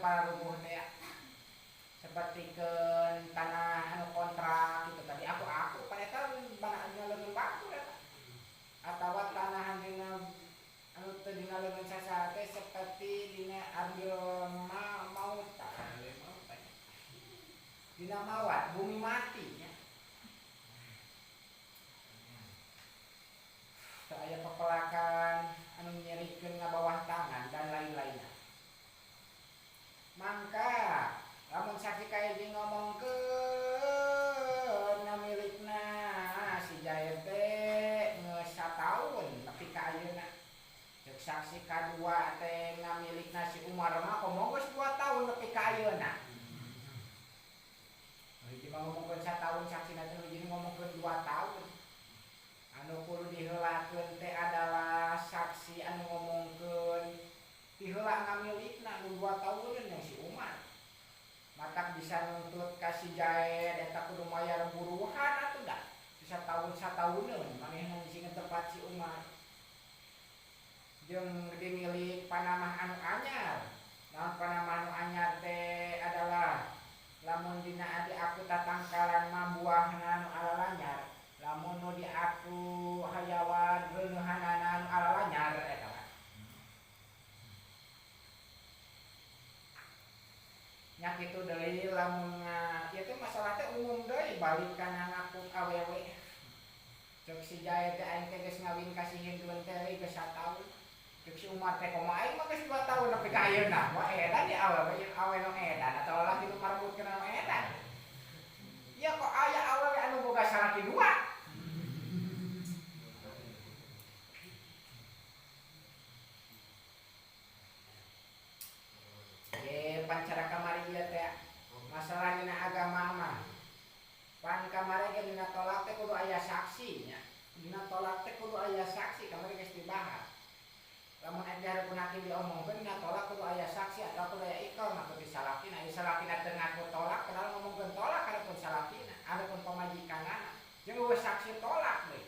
para rubuh teh seperti ke tanah anu kontrak gitu tadi aku pada tahun banaknya leungeun batu eta atau tanah dina anu teu dina leungeun sasa teh seperti dina ambil maut dina mawat bumi mati nya teu aya pepelakan anu nyerikeun ngabawah tangan dan lain-lainnya. Mangka lamun saksi kaya di ngomongkeun milikna si Jair teh geus sataun nepi ka ayeuna. Cek saksi kadua teh ngamilikna si Umar mah komo geus 2 tahun nepi ka ayeuna. Hiji mah ngomongkeun sataun saksina teh hiji ngomongkeun 2 tahun. Anu kudu diheulakeun teh adalah saksi anu ngomongkeun diheula ngamilikna anu 2 tahunan yang si Umar. Matak bisa nuntut ka si Jaed eta kudu mayar buruhan atuh da. Bisa tahun-satahuneun manehna sing tepat si Umar. Jeung dimilik Panamah anu anyar. Naon Panamah anu anyar teh adalah lamun dina adi aku tatangkalan mah buahna anu alalanyar. Lamun nu di aku hayawan reuneuhanana anu alalanyar eta. Nya kitu deui lamun ieu teh masalah teh umum deui balik kana ngakuk awewe. Cek si Jaed teh aing teh geus ngawin ka si Hindun teh geus 1 tahun. Cek si Umar teh komo aing mah geus 2 tahun nepi ka ayeuna. Wah edan di awewe nu edan atawa laki nu marbutkeun anu edan. Ieu kok aya awewe anu boga salaki 2. Pancara kamari ieu teh masalah dina agama mah pan kamari ge dina tolak teh kudu aya saksi nya dina tolak teh kudu aya saksi kamari geus dibahas lamun aya hareupeun hakim diomongkeun dina tolak kudu aya saksi atau kudu aya ikrar mah kudu salakina ieu salakina teu ngaku tolak padahal ngomongkeun tolak hareupeun salakina hareupeun pamajikanana jeung eueuh saksi tolak deui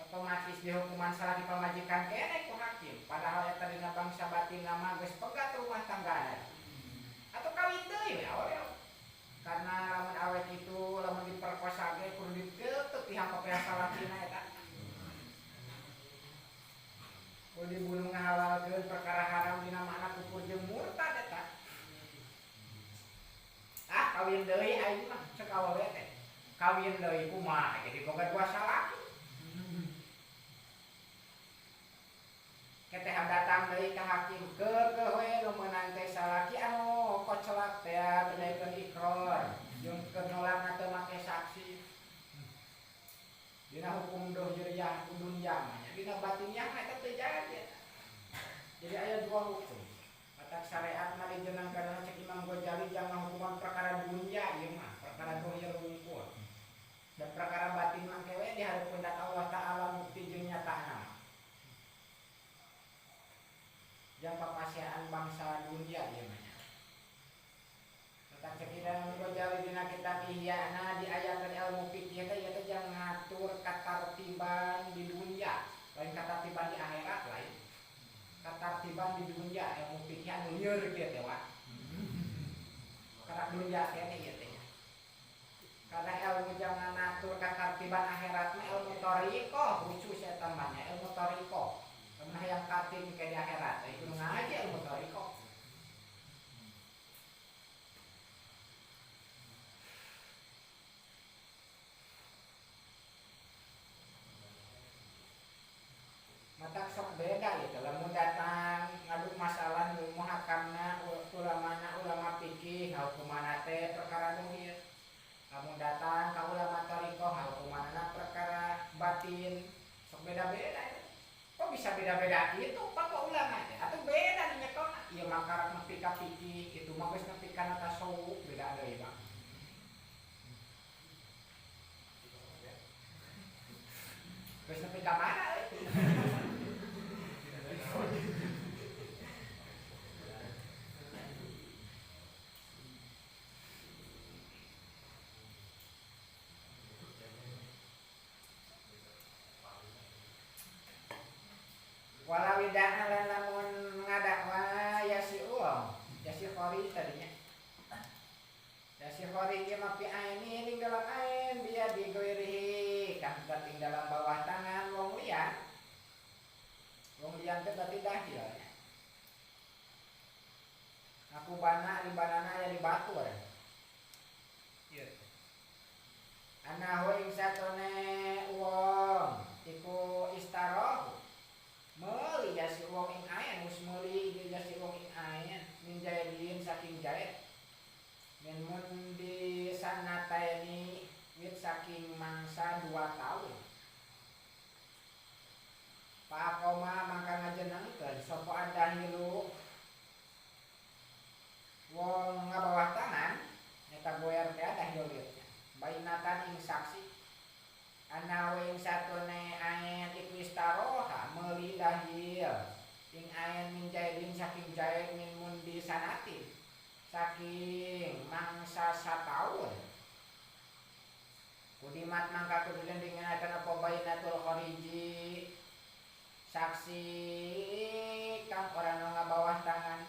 otomatis dihukuman salaki pamajikan keneh ku hakim padahal eta dina bangsa batinna mah geus pegat rumah tanggana atau kawin deui we awet karena lamun awet itu lamun diperkosa ge kudu diteuteut pihak pihak salakina eta kudu dibunuh ngahalalkeun perkara haram dina mana kufur jeung murtad eta kawin deui aing mah cek awewe teh kawin deui kumaha jadi boga 2 salaki keteh datang deui ka hakim keukeuh we nu meunang teh salaki anu kocelak teh bedaikeun ikrar jeung kenolakna teu make saksi dina hukum dohiriyah dunya mah dina batiniah mah eta teu jadi jadi aya 2 hukum matak syariat mah dijenengkeun cek Imam Ghazali jangan hukuman perkara dunya ieu mah perkara dohir wungkul dan perkara batin mah kewe dihareupeun dat Allah taala bukti jeung nyatana yang papasiaan bangsa dunia dia banyak. Tentang sekiranya Ghazali dina kitab Ihya'na di ayat ilmu fikih teh jangan ngatur katartiban di dunia, lain katartiban di akhirat lain. Katartiban di dunia ilmu fikih anu lieur kieu teh wa. Karena dunia kene ieu teh. Karena ilmu jangan ngatur katartiban akhirat mah ilmu thariqah khusus eta mah ilmu thariqah. Karena yang katim ke di akhirat itu ngaji ilmu thariqah. Matak sok beda gitu. Lamun datang ngaduk masalah nu muhakamna ulama fikih hukumanna teh perkara dohir. Lamun datang ka ulama thariqah hukumanna perkara batin. Sok beda-beda. Kok bisa beda-beda itu pak ulama aja atau beda nya kona ieu mangkarak nepi ka fikih kitu mah geus nepi kana tasawuf beda deui Bang geus nepi ka mana walawidah lan lamun ngadakwa ya si uang ya si khori khorij ma fi aini ning dalam ain dia digoirihi kan berarti dalam bawah tangan wong liyan. Wong liyan teh berarti dahil. Aku bana di banana ya di batu ya. Iya. Ana ing satone wong iku istaroh. Meuli ya si wong ing ayan mus meuli dia si wong ing ayan min jaidin saking jaid. Min mun di sanataini wit saking mangsa 2 tahun. Pak koma mangka ngajenengkeun sapa adahilu wong ngabawah tangan nyata goer teh dahil lieu. Bainatan ing saksi ana ing satune ayen iku istaroha meuli dahil ing ayen min jaidin saking jaid min mundi sanatin saking mangsa 1 tahun. Kudimat mangka kudu dendingaken apa bainatul khoriji saksi kang ora ngabawah tangan.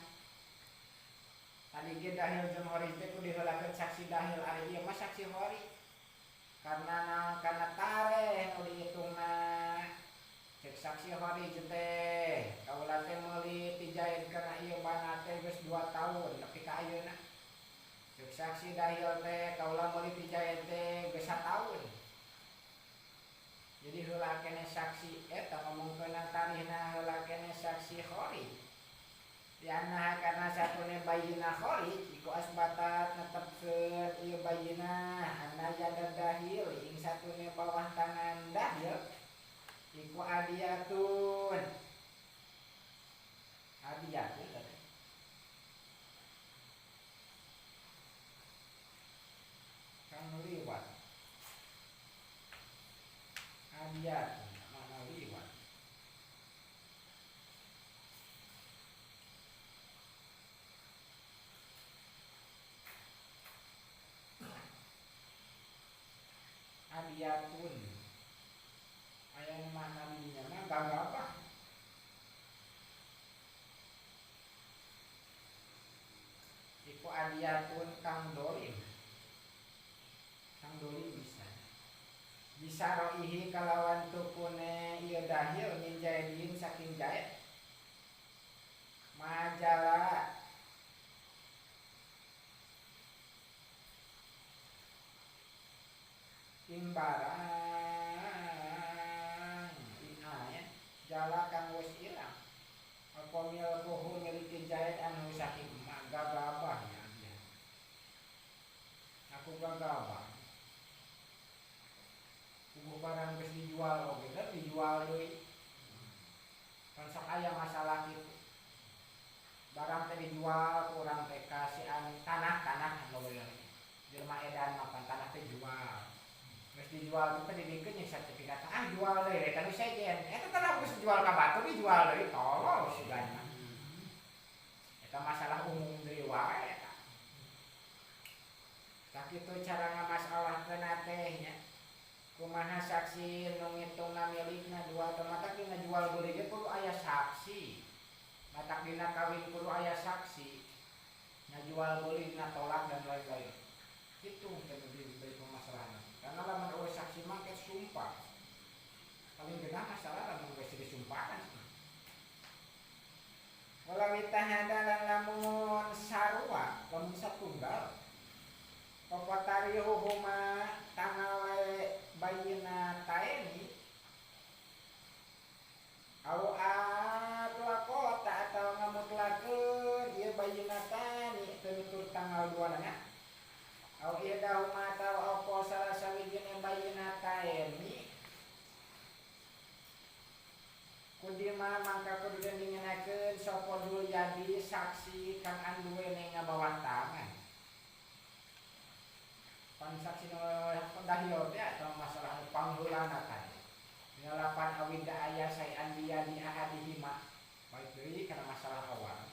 Tadi ge dahil jeung khorij teh kudu diheulakeun saksi dahil ari ieu mah saksi khorij. Karena naon kana tareh nu dihitungna cek saksi khorij teh kaula teh meuli tijaid kana ieu bana teh geus 2 tahun nepi ka ayeuna. Cek saksi dahil teh kaula meuli tijaid teh geus 1 tahun. Jadi heula keneh saksi eta ngomongkeun tarihna heula keneh saksi khorij. Diana karena satune bayina khorij iku asbatat netepkeun ieu bayina anna jada dahil ing satune bawah tangan dahil iku adiyatun tadi kan liwat adiyatun mana liwat adiyatun aya mana dinya mah gagabah. Iku adiyatun kang dolim bisa roihi kalawan tukune ieu dahil min jaidin saking jaid majala ing barang inae jala kang wis ilang apa milkuhu miliki jaid anu saking emak gagabah ya dia. Aku gagabah kubu barang geus dijual oge kan dijual deui kan sok aya masalah kitu barang teh dijual urang teh kasih tanah anu jelema edan makan tanah teh jual. Geus dijual teh dibikeun jeung sertifikat jual deui eta nu sejen eta tanah geus dijual ka batu dijual deui tolol sigana. Eta masalah umum deui wae eta. Sakitu cara ngamasalahkeun teh nya. Kumaha saksi nu ngitungna milikna dua teh matak dina jual beuli ge kudu aya saksi. Matak dina kawin kudu aya saksi. Nya jual beuli dina tolak dan lain-lain. Kitu teh dari permasalahan. Karena lamun eueuh saksi mah ke sumpah. Paling genah masalah lamun geus disumpahkan. Walau itahada lan lamun sarua, lamun satunggal. Papatarihu huma tanggal bayina taeni au atlaqota atau ngamutlakeun ieu bayina tani tutur tanggal 2 nanya au idahuma atau apa salah sawijine bayina taeni kudima mangka kudu dendingenakeun sapa dul jadi saksi kang anduwene ngabawah tangan. Pansaksi dahil teh atau masalah pangheulana tadi. Ngalapan awida aya sayan dia di ahadihima. Baik deui kana masalah awal.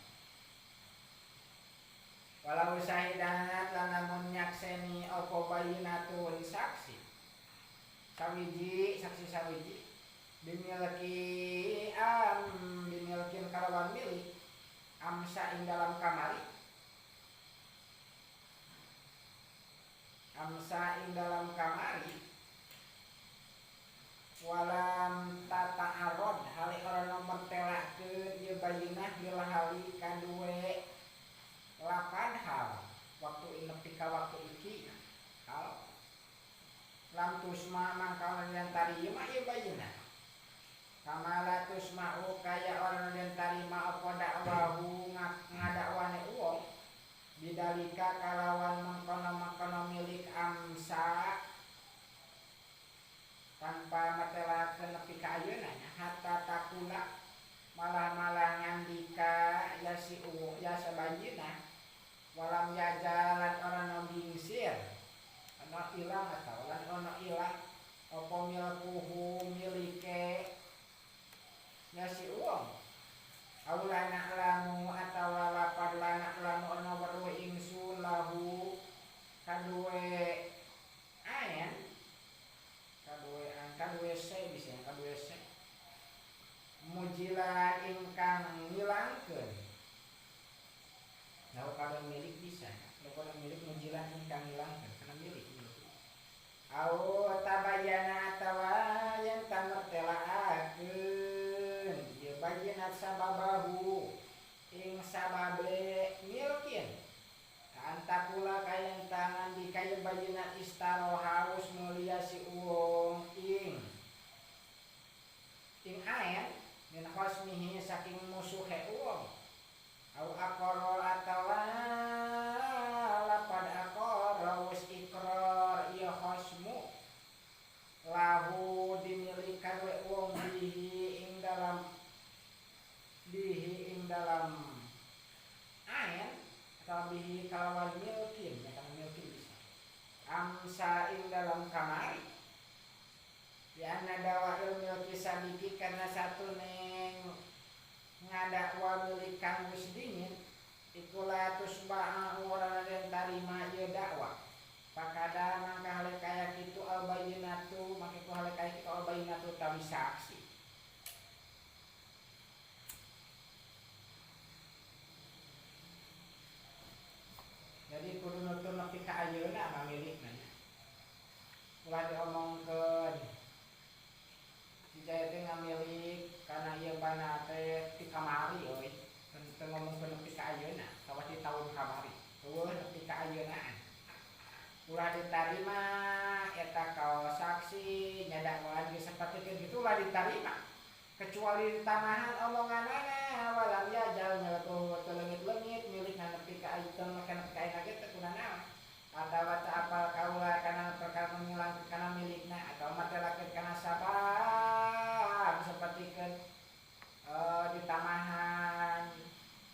Walau syahidat lan lamun nyakseni apa bayinatun saksi. Sawiji saksi sawiji dimilkin kalawan milik amsa ing dalam kamari amsa ing dalam kamari walam tata arod hali orang nomor telakeun ieu bayinah bila hali kadue lapan hal waktu nepi ka waktu iki hal lam tusma mangka yang tarima ieu bayinah kamala tusma'u kaya orang yang tarima apa dakwahu ngadakwane uang bidalika kalawan mengkono milik amsa tanpa matelakeun nepi ka ayeuna nya hatta takula malah ngandika ya si uwo ya sabanjina walam yajalan orang nu gingsir ana ilang atau lan ana ilang apa milkuhu milike ya si uwo aulana lamu atawa lapad lana lamu ana weruh ingsun lahu kadue ayan kadue se bisa kadue se mujilan ingkang ngilangkeun lalu kada milik bisa lalu kada milik mujilan ingkang ngilangkeun kana milik au tabayyana atawa yang tamertelaakeun ieu bayyinat sababahu ing sababe milkin antakula kayang tangan di kaya bayyinat istaro harus mulia si uang ing ayan min khosmihi saking musuhe uang au akoro atawa lapad akoro wis ikrar iya khosmu lahu dimiliki kadue uang bihi ing dalam ayan atau bihi kalawan milkin bisa amsa ing dalam kamari ya anna dawail milki sadiki karena satu neng ngadakwa milik kang wis dingin ikulah tusba'a urang den tarima ieu dakwa pakada mangka hale kaya kitu albayinatu mangka ku hale kaya kitu albayinatu tawi saksi jadi kudu nutun nepi ka ayeuna mamilikna ulah diomongkeun si jaya teh ngamilik kana ieu bana teh ti kamari euy teu ngomongkeun nepi ka ayeuna kawas di taun kamari eueuh nepi ka ayeunaan ulah ditarima eta kaos saksi nyadakwaan geus sapertikeun kitu ulah ditarima kecuali ditamahan omonganana walam yajal nyeletuh leungit-leungit milik nepi ka ayeuna kana ka ayeuna ge teu kunanaon atawa apal kaula kana perkara mengilang kana milikna atau matelakeun kana sabab sapertikeun ditamahan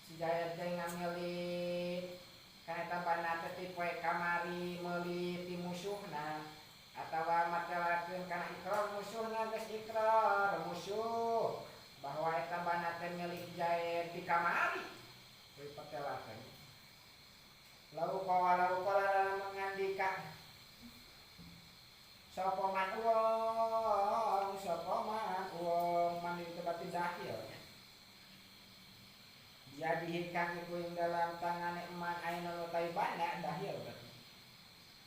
si jaya teh ngamilik kana eta bana teh ti poe kamari meuli ti musuhna atawa matelakeun kana ikrar musuhna geus ikrar musuh bahwa eta bana teh milik jaya ti kamari teu patelakeun lalu kala mengandika sapa man uang man itu berarti dahil dia dihikang iku ing dalam tangane eman aina lutai bana dahil berarti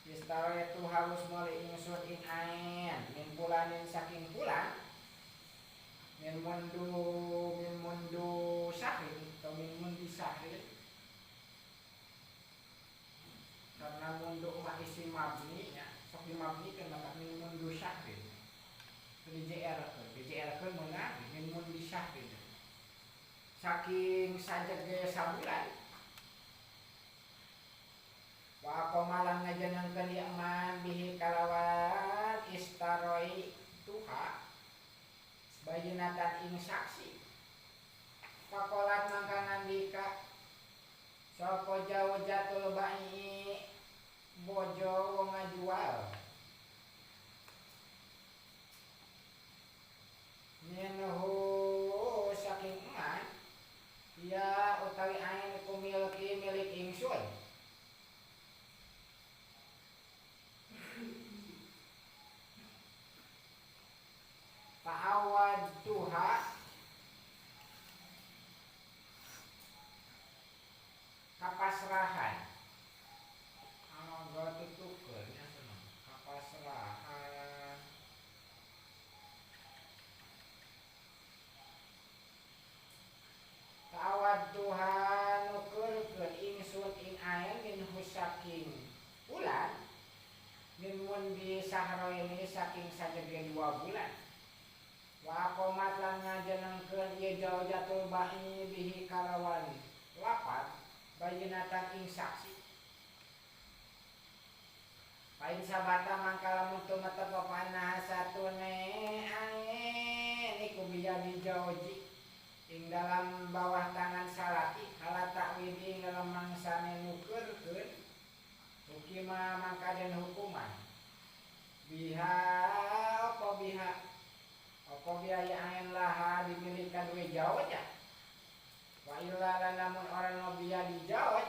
istaro itu harus mulai ingsun ing ain min pulanin saking pulan min mundu syahrin atau min mundi syahrin karena mundu mah isi mabni nya sok dimabnikeun maka min mundu syahrin di JR keun meunang min mundi syahrin saking sajak gaya sabulan wa qamalan ngajenengkeun ieu man bihi kalawan istaroi tuha bayinatan ing saksi pakolat mangka ngandika sapa jaujatul ba'i bojo wong ngajual minhu saking eman ya utawi ain ku milik ingsun ta'awad tuha kapasrahan angga tutukeun lapat bayyinatan ing saksi pain sabata mangkala mutu mata papana satune ae niku biya dijauji ing dalam bawah tangan salaki ala takwidi ing dalam mangsane nukeurkeun hukima mangka den hukuman biha apa biaya ain laha dimilikan we jauh ya wa illa lamun orang no biya dijauh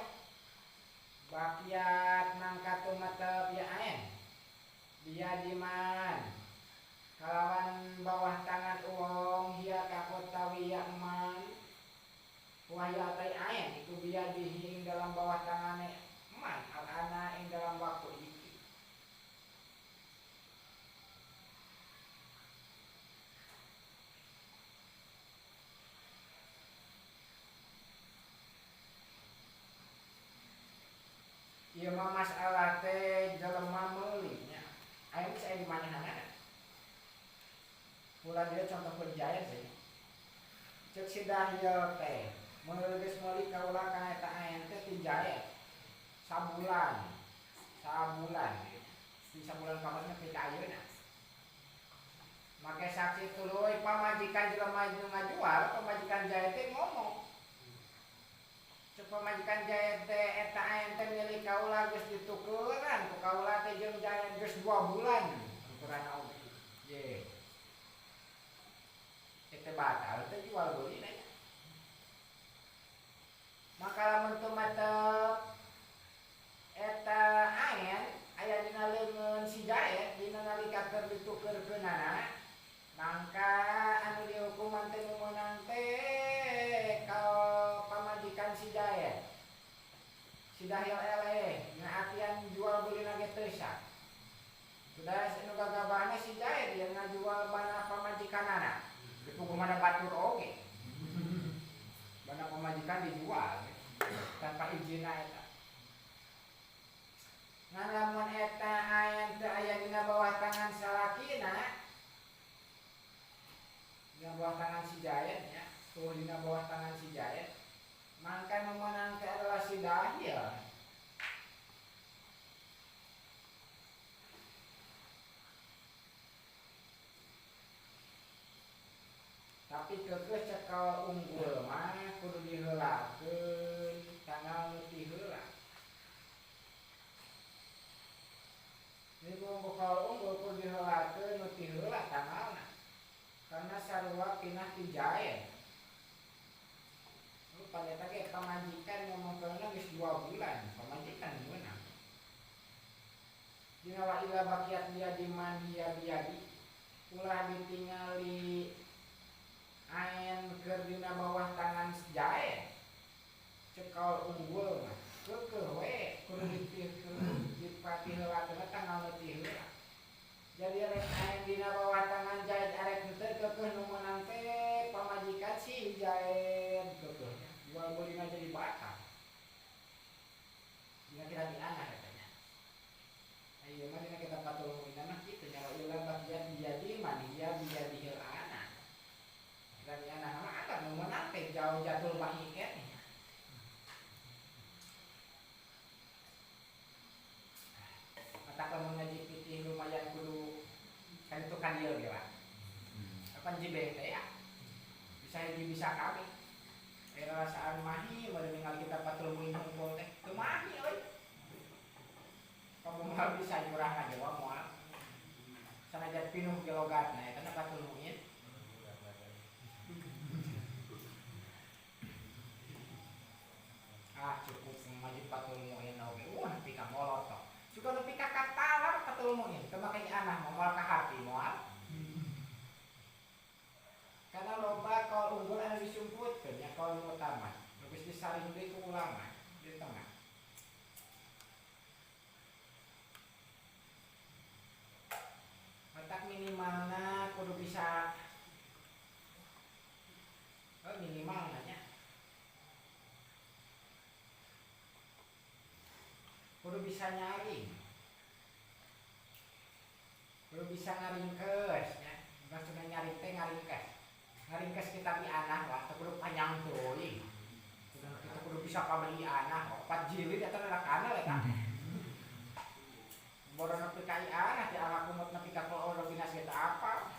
bakiat mangka tumata biya ain biya diman kalawan bawah tangan uang hiya kakotawi yakman wahya tai ain itu biya dihing dalam bawah tangannya man al-ana ing dalam waktu iki ieu mah masalah teh jelema meuli nya aya bisa di manehna ulah dia contoh berjaya sih cek si dahil teh meuli geus meuli kaula kana eta ayen teh ti jaya sabulan di sabulan kamarnya pita ayeuna make saksi tuluy pamajikan jelema nu ngajual pamajikan jaya teh ngomong cek pamajikan jaya teh eta ayen teh milik kaula geus ditukeran ku kaula teh jeung jaya geus 2 bulan ukurana oge ye eta batal teh jual beuli na maka lamun teu matep eta ayen aya dina leungeun si jaya dina nalika keur ditukeurkeunana mangka anu dihukuman teh nu meunang teh ka pamajikan si jaya si dahil eleh ngaatian jual beuli na ge teu sah sudah anu gagabahna si jaya dia ngajual bana pamajikanana dipukumana batur oge bana pamajikan dijual tanpa izin eta ngan lamun eta ayen teu aya dina bawah tangan salakina dina bawah tangan si jaya nya tuh dina bawah tangan si jaya mangka nu meunang teh adalah si dahil tapi keukeuh cekel unggul mah kudu diheulakeun tanggal nu ti heula jadi kalau unggul kudu diheulakeun nu ti heula tanggalna karena sarua pinah ti jaya lu pada ge pamajikan ngomongkeunna geus 2 bulan pamajikan meunang dina wa ila bakiat dia diman dia biadi ulah ditingali ayen keur dina bawah tangan jaya cekal unggul mah keukeuh we kudu dipatiheulakeun tanggal nu ti heula jadi arek ayen dina bawah tangan jaya arek teu keukeuh nu meunang teh pamajikan si jaya keukeuhnya jual beulina jadi batal dina kita dianah katanya ayeuna mah dina kita patulungan mah kitu nya ulah bagian jadi mania dia dihil anak dari anak mah ada nu meunang teh jauh jadul bahi keneh mata lamun ngaji pitih lumayan kudu kan itu kan ieu ge lah apa jibeh teh ya bisa kami perasaan mahi meureun ningali kita patulungan hungkul teh teu mahi euy kamu mah bisa curang aja wa moal sanajan pinuh ge logatna eta na patulungan cukup majib patulungan oge nepi ka molot tok suka nepi ka katalar patulungan teu make anak moal ka hati moal karena loba kal unggul anu disumputkeun nya kal utama geus disaring deui ku ulama di tengah matak minimalna kudu bisa minimalna nya kudu bisa nyaring kudu bisa ngaringkeus nya maksudna nyaring teh ngaringkeus kita di anak lah kudu panjang teuing kudu bisa kabeli anak 4 jilid eta lalakana we kan bodoh nepi ka anak di anak kumut nepi ka kalau binas kita apa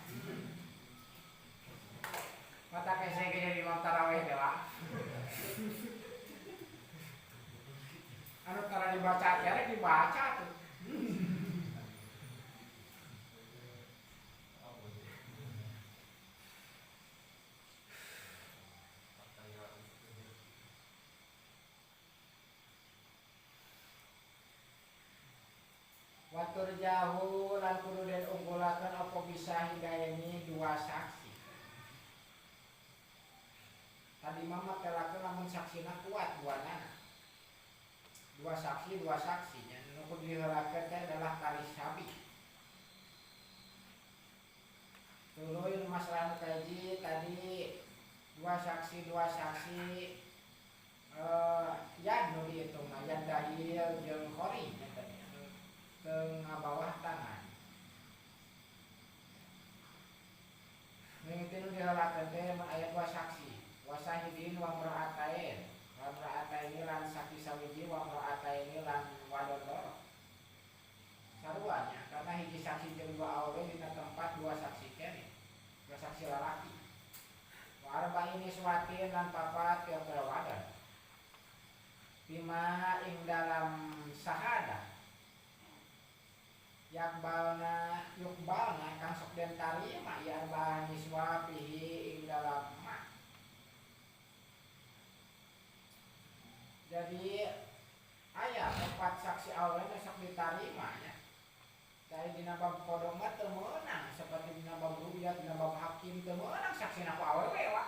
mata kese ge jadi imam tarawih teh Pak anu tara dibaca teh dibaca tuh watur jauh lan kudu den unggulakeun apa bisa hidayani dua saksi. Tadi mama telakeun lamun saksina kuat buanana. Dua saksi nya nu kudu diheulakeun teh adalah karis sabi. Tuluy masalah kaji tadi dua saksi yad nu dihitung yad dahil jeung khori tengah bawah tangan. Mungkin nu diheulakeun teh aya dua saksi. Wasahidin wa mra'atain. Wa mra'ataini lan saksi sawiji wa mra'ataini lan wadon. Saruanya karena hiji saksi jeung dua aure dina tempat dua saksi keneh. Dua saksi lalaki. Wa arba'ini suwatin lan papat pira-pira wadon. Bima ing dalam sahadah yukbalna kang sok den tarima ya bahan niswa pihi ing dalam mak. Jadi aya empat saksi awal sok diterima nya. Dari dina bab kodong mah teu meunang seperti dina bab ru'yat, dina bab hakim teu meunang saksina ku awewe wa.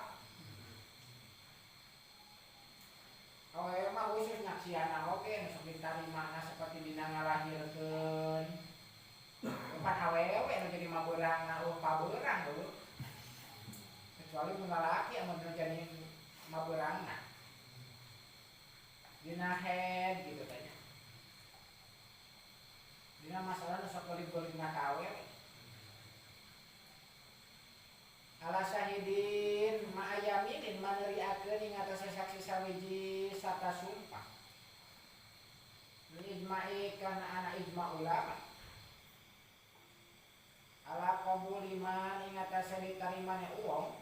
Awewe mah khusus nyaksiana oge nu sok diterima seperti dina ngalahirkeun umpan awewe nu jadi mabeurang pabeurang dulu kecuali mun lalaki anu jadi mabeurangna dina head gitu tanya dina masalah nu sok golib-golibna ka awewe ala syahidin ma'ayaminin maneriakeun ing atase saksi sawiji sarta sumpah ijma'i kana ana ijma' ulama ala qabul iman ing atase ditarimane uang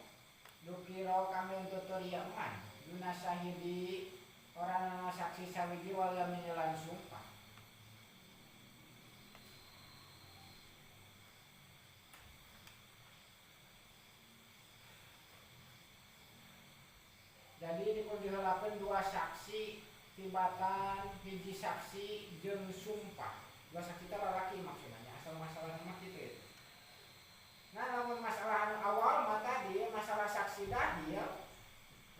dukiro kami untuk teriaman duna syahidi orang saksi sawiji wal yamin lan sumpah. Jadi dipun diheulakeun dua saksi tibatan hiji saksi jeung sumpah. Dua saksi teh lalaki maksudnya asal masalah mah kitu ya. Nah, lamun masalah anu awal mah tadi masalah saksi dahil,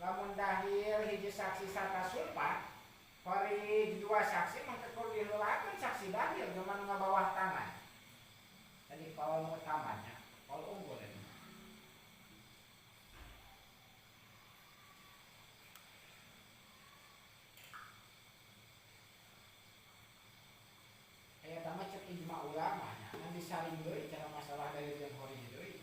lamun dahil hiji saksi sarta sumpah, bari dua saksi mah kudu diheulakeun saksi dahil zaman ngabawah tangan. Jadi kalau utamanya, kalau unggul ini. Aya tama cek ijma ulama nya, ngan disaring deui cara masalah dari yang hori deui.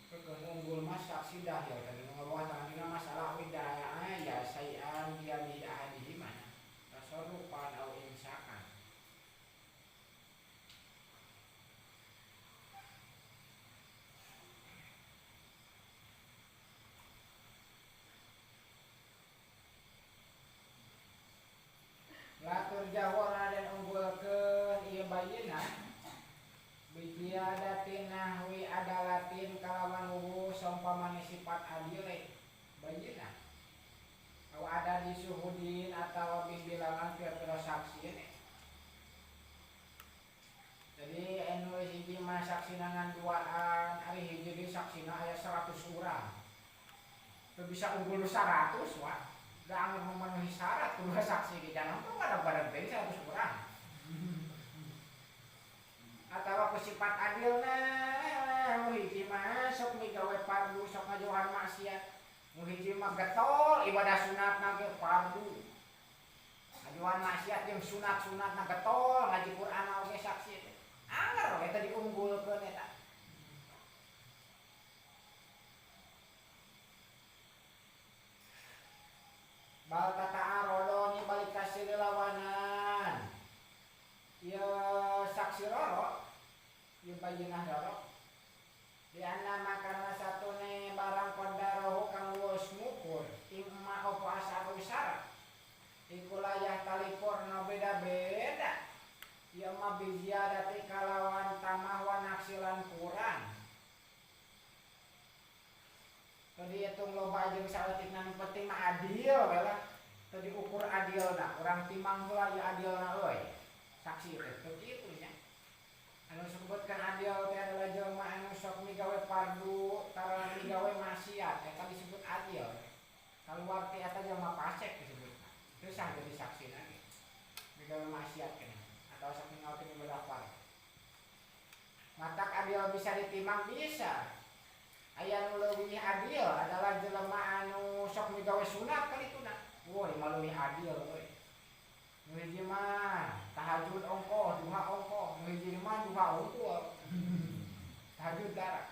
Keun unggul mah saksi dahil tadi ngabawah tangan dina masalah widaya ya sayan dia di ahadi mana. Tasarrufan au imsakan. Latur jawara dan unggulkeun ieu bayina bijiadatin nahwi adalatin kalawan wuwu saumpamana sifat adil bayina aw ada di suhudin atawa bibilangan pira-pira saksi ini. Jadi anu hiji mah saksina ngan duaan ari hiji di saksina aya 100 urang teu bisa unggul 100 wah da anggar memenuhi syarat kedua saksi kita nonton ada barang teh 100 urang atawa sifat adilna nu hiji mah sok migawe fardu sok ngajohan maksiat nu hiji mah getol ibadah sunatna ge fardu ngajohan maksiat jeung sunat-sunatna getol ngaji Quran oge saksi teh anggar we teh diunggulkeun eta bayinah dorok di anna karena satune barang qadarohu kang wis ngukur ing ma opo asal usara iku layah talipurna beda-beda ya ma biziyadati kalawan tamah wa naksilan kurang tadi hitung loba jeung saeutik nu penting mah adil bela tadi ukur adilna urang timang heula ya adilna euy saksi teh kitu nya anu disebutkan adil teh adalah jelema anu sok migawe fardu tara migawe maksiat eta disebut adil kaluar ti eta jelema fasik disebutna teu sah jadi saksi lagi migawe maksiat keneh atau sok migawe berapa matak adil bisa ditimang bisa aya nu leuwih adil adalah jelema anu sok migawe sunat kali tuna woi maleuwih adil woi nu hiji mah tahajud ongkoh duha ongkoh nu hiji mah duha ongkoh tahajud darah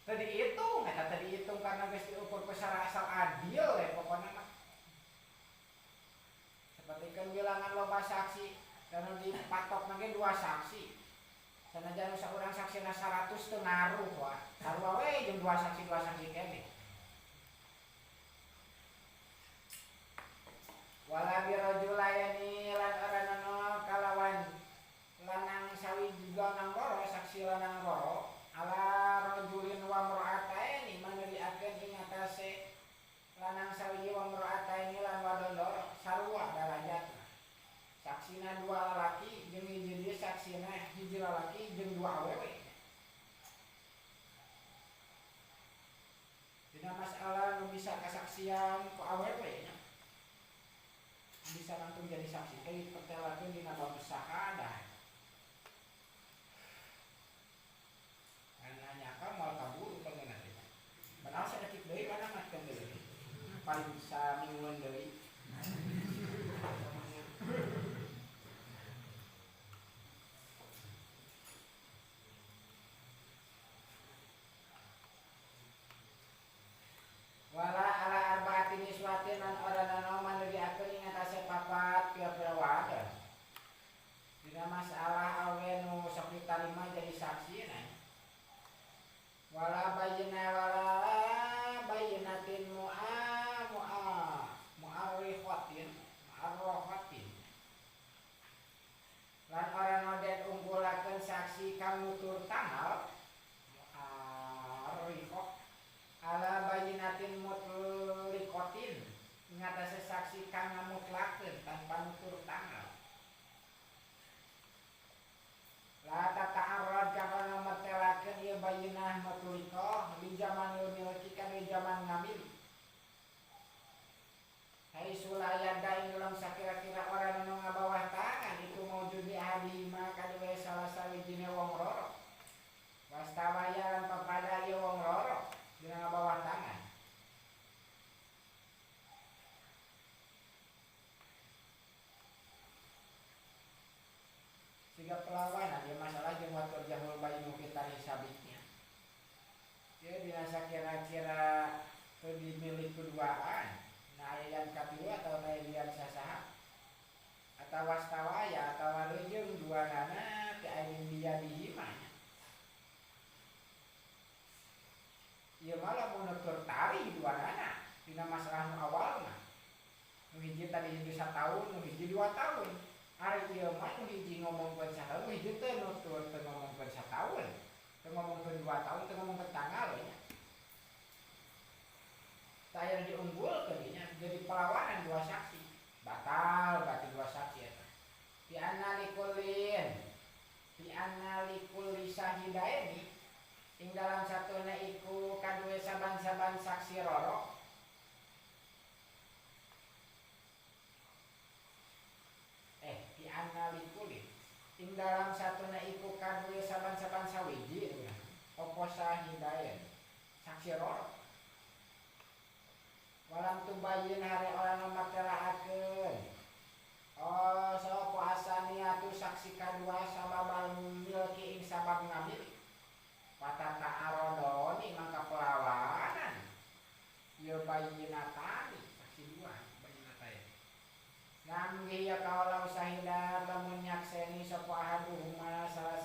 tadi hitung eta tadi hitung karena geus diukur ku secara asal adil ya pokona mah sapertikeun bilangan loba saksi dan dipatok mangke dua saksi sanajan saurang saksina 100 teu ngaruh wah sarua we jeung dua saksi keneh wala birajulaini lan aranana kalawan lanang sawi juga nang roro saksi lanang roro ala rajulin wa mar'ataini maneliakeun ing atase lanang sawi wa mar'ataini lan wadon loro sarua darajatna saksina dua lalaki jeung hiji saksina hiji lalaki jeung dua awewe dina masalah nu bisa kasaksian ku awewe nya bisa langsung jadi saksi teh pertelakeun dina bab syahadah nanya ka moal kabur pangeunna teh padahal saeutik deui kana matkeun deui paling bisa mingguan deui wala ala arba'atin niswatin lan orana maneliakeun ing atase papat pira-pira wadah dina masalah awe nu sok ditarima jadi saksi na wala bayyinatin mu'arrifatin lan orana den unggulakeun saksi kang nutur tanggal mu'arrifah ala bayinatin mutlikotin ngatasi saksi kang ngamutlakeun tanpa nutur tanggal la tata'arrad kana matelakeun ieu bayinah mutliko di zaman milki kan di zaman ngamil hai sulayada ing dalam sakira-kira orang anu ngabawah tangan itu maujud di ahadima kadue salah sawijine wong roro wastawaya lan papada ieu wong roro dina bawah tangan siga perlawanan ya masalah jeung watur jahul bayinu fitari sabitnya ya dina sakira-kira teu dimilik keduaan nah yang kapilua atau yang sasaha atau wastawaya atau rejeung duanana ti aing dia dihimanya ieu malah mun tertarik duanana dina masalah nu awalna nu hiji tadi hiji 1 tahun nu hiji 2 tahun ari ieu mah nu hiji ngomongkeun saha nu hiji teh nutur teu ngomongkeun 1 tahun teu ngomongkeun 2 tahun teu ngomongkeun tanggal nya saya diunggulkeun nya jadi perlawanan dua saksi batal berarti dua saksi eta fi anna likulli syahidaini ing dalam satuna iku kadue saban-saban saksi roro fi anna likulli ing dalam satuna iku kadue saban-saban sawiji opo syahidain saksi roro walam tubayyin hari orang memakteraakeun sopo asaniatu saksi kadua sababal milki ing sabab ngambil patata arodoni mangka perlawanan ieu bayyinatani saksi dua bayyinatain namge ya kaulau sahida lamun nyakseni sopo ahaduhuma salah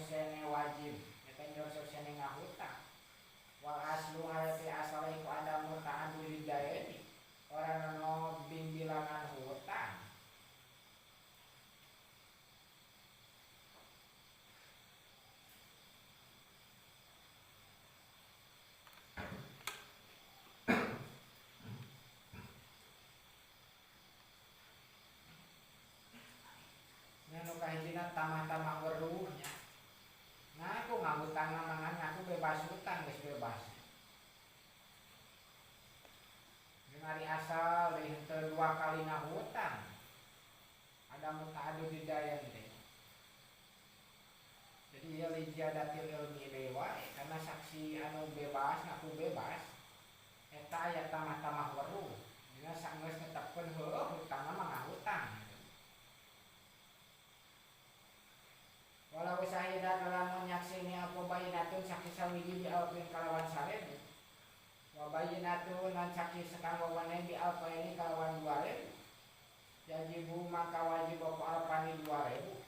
sene wajib eta nyor sene ngahutang wal aslu hayati asale iku ada muta'adu hidayati orang no bilangan hutang. Nya nu kahijina tamah-tamah weruhnya. Nah aku ngahutang mangan aku bebas hutang geus bebas. Hari asal dari dua kali hutang ada muta'adu hidayah teh. Jadi ya lijadatil ilmi dewa karena saksi anu bebas ngaku bebas eta aya tamah-tamah weruh. Dina sanggeus netepkeun heueuh hutangna mah ngahutang. Walau sahidat lamun nyaksini apa bayinatun saksi sawiji di alpin kalawan sarebu wabayinatun lan saksi sekang wawane di alfa ini kalawan 2000 yajibu maka wajib apa alpani 2000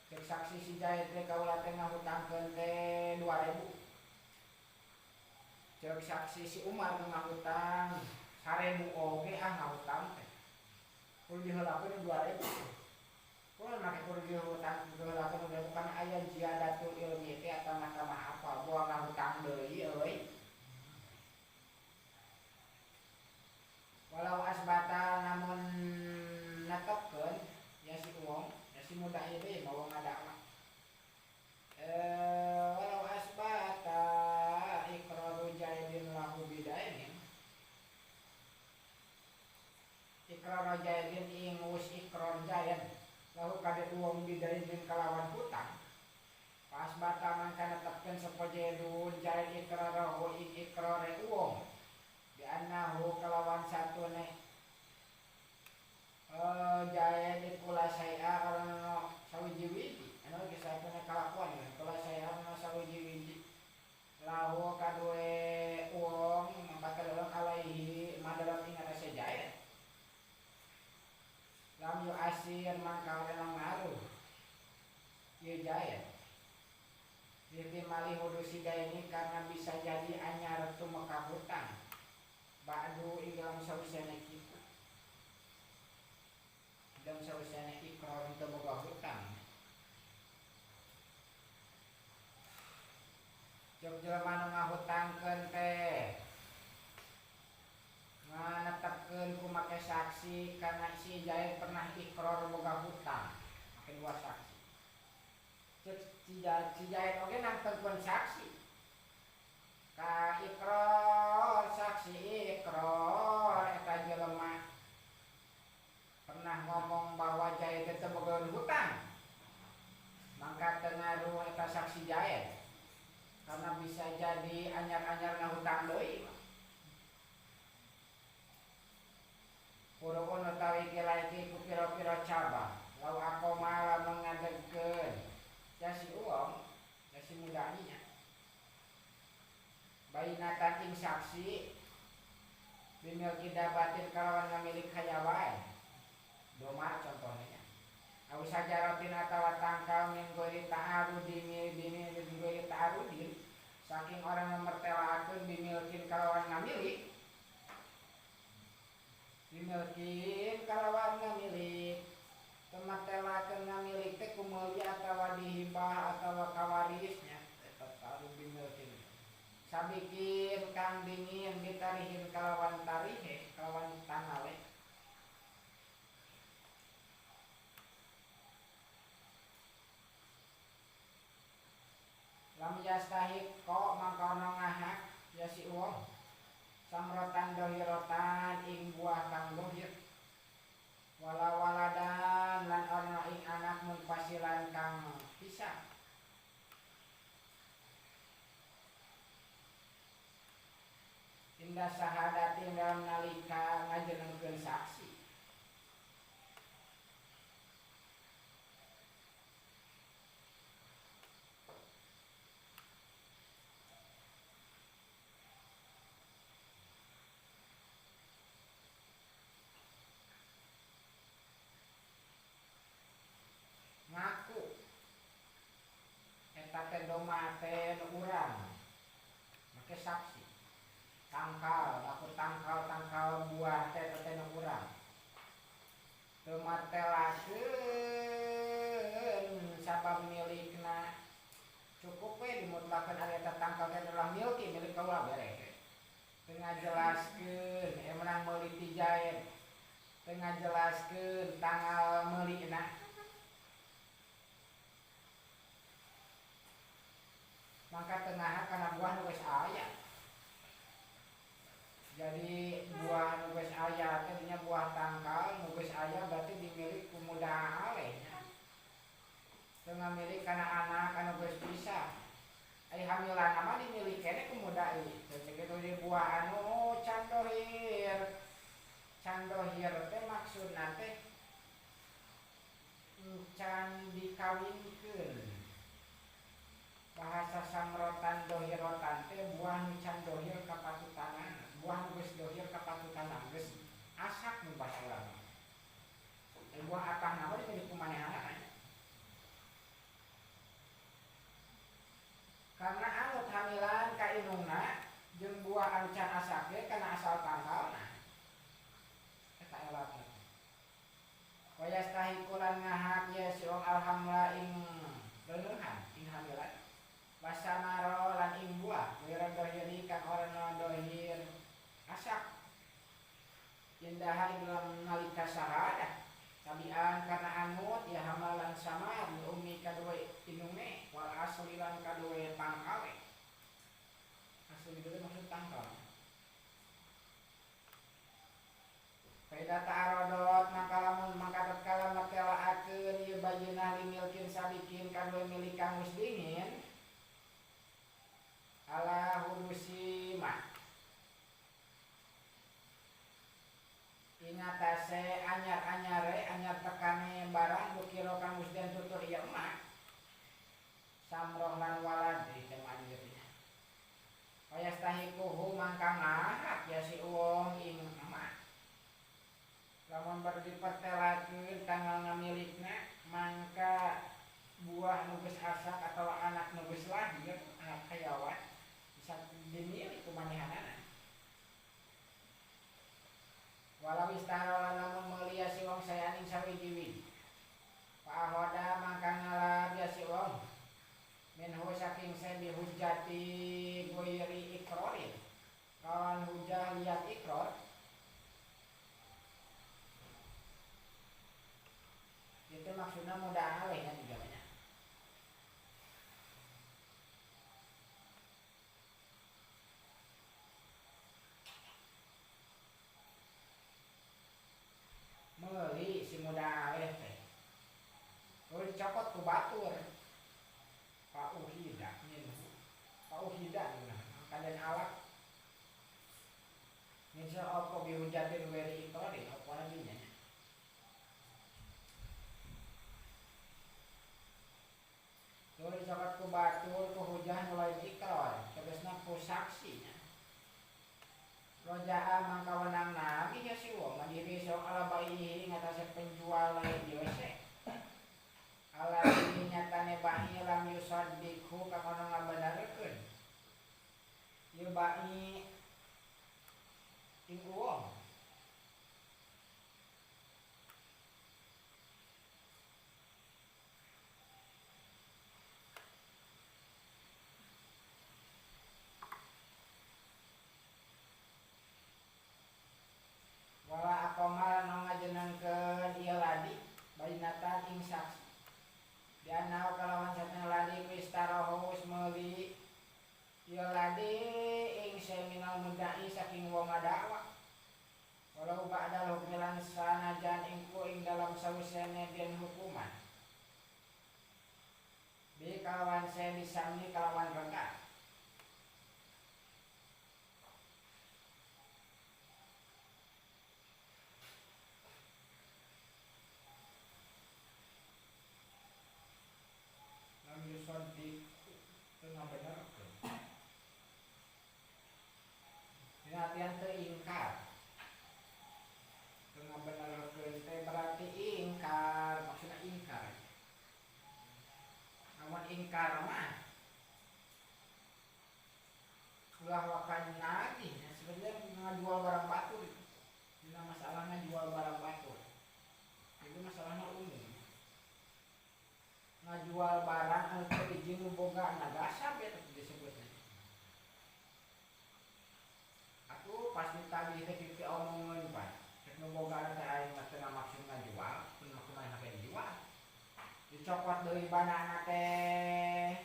cek saksi si jahit teh kaula teh ngahutangkeun teh 2000 cek saksi si Umar ngahutang 1000 oge ngahutang teh kudu diheulakeun 2000 kalau make kudu dihutang diheulakeun 2000 karena aya ziyadatul ilmi teh eta mahkamah apa boa ngahutang deui euy. Walau asbata namun netepkeun ya si wong ya si muda ieu mau ngadakna walau asbata iqraru jaidin lahu bidainin iqrar jaidin ingus iqrar jaid lahu kade uang bidainin kalawan hutang pas bata mangka netepkeun sapa jaidun jaid iqrarahu iqrare uang di annahu kalawan satune jaid kula saya karena sawiji-wiji anu geus satune kalakuan kula saya anu sawiji-wiji lahu kadue uang bakal alaihi madarat ingat asa jaid lam yu asir mangka orang ngaruh ieu jaid mali hudusi ini karena bisa jadi anyar tumeka hutang ba'du dalam sawisana kitu dalam sawisana ikrar teu boga hutang jog jelema nu ngahutangkeun teh nganetepkeun ku make saksi karena si jaid pernah ikrar boga hutang kedua saksi cek si jaid oge nangtengkeun saksi ka ikrar saksi ikrar eta jelema pernah ngomong bahwa jaid teh boga hutang mangka teu ngaruh eta saksi jaid karena bisa jadi anyar-anyar ngahutang deui Purukun utawi kilaiki ku pira-pira cabang lau aku malah mengadegkeun ya si uang ya si mudanya bainatan ing saksi bimil kidabatin kalawan ngamilik hayawan domar contohnya au sajaratin atawa tangkal min gori ta'arudi min gori ta'arudin saking orang memertelaakeun bimilkin kalawan ngamilik dimilkin kalawan ngamilik tematelakeun ngamilik teh kumeuli atawa dihibah atawa kawarisnya tetep harus dimilkin sabikin kang dingin ditarihin kalawan tarihe kalawan tanale lam yastahik kok mangkono ngahak ya si uang samrotan dohirotan ing buah kang dohir wala-waladan lan ana ing anak munfasilan kang pisah indah sahadatin dalam nalika ngajenengkeun saksi teh urang make saksi tangkal aku tangkal buah teh urang teu martelakeun sabab milikna cukup we dimutlakeun ari eta tangkal teh adalah milik kaula beres teu ngajelaskeun menang meuli ti jaet teu ngajelaskeun tanggal meulina mangka tengah kana buah nu geus aya. Jadi buah nu geus aya teh nya buah tangkal nu geus aya berarti dimilik ku muda aleh nya. Teu ngamilik kana anak anu geus pisah. Ai hamilan mah dimiliki keneh ku muda ieu. Teu kitu di buah anu can dohir. Can dohir teh maksudna teh can dikawinkeun. Bahasa samrotan dohirotan teh buah nu can dohir kapatutanan buah nu geus dohir kapatutanan geus asak nu basa urang buah apah nama dipilih kumanehanana karena anut hamilan ka indungna jeung buah anu can asak ge kana asal tangkalna eta elatna wayastahikulan ngahak ya siong alhamla ing leuneuhan ing hamilan basamaro lan ing buah wira dohiri kan orang dohir asak indaha ing dalam nalika sahadah tabian karena anut ya hamalan sama di umi kadua indunge wal asli lan kadua tangkale asli itu maksud tangkal Faida ta'arodot maka lamun maka tatkala makelaakeun ieu bajeunah limilkin sabikin kadua milik kang geus dingin ala hudusi mah ingatase anyar tekane barang bukiro kang musdan tutur ieu mah samroh lan walad di tema dieu payastahiquhu mangka ngahak ya si wong ing mah lamun berdipetelakeun tanggal ngamilikna mangka buah nu geus asak atau anak nu geus lahir anak hayawan bisa dimilik kumanehanana walau istahara lamun meuli si wong sayaning sawiji-wiji fa ahoda mangka ngalab ya si wong minhu saking sebi hujjati goiri ikrorin kawan hujah liat ikror itu maksudnya mudah aleh kan juga banyak meuli si muda aleh teh kalau dicopot ku batur Pak Uhida minhu Pak Uhida nah kalian alat misal apa bihujatin weri ikori apa nabinya kalau dicopot ku batur ku hujah mulai ikor tegasna ku saksinya Roja'a mangka wenang nabi ya si wong mandiri sok ala bayi ngatasé penjual lain diose. Ala ini nyatane bayi lam yusaddiqhu kang ana ngabenerkeun. Ieu bayi ing wong. Wala akomal no ngajenengkeun ieu ladi bainatan ing saksi. Dianau kalawan satna ladi kuistarahu wis meuli ieu ladi ing seminal mudai saking wong ngadakwa. Walau ba'dal hukmilan sanajan ingku ing dalam sawusene den hukuman. Bi kalawan se disami kalawan rengga. Yusodik itu bener pengertian teu ingkar teu benerkeun teh berarti ingkar maksudna ingkar namun ingkar mah dicopot deui banana teh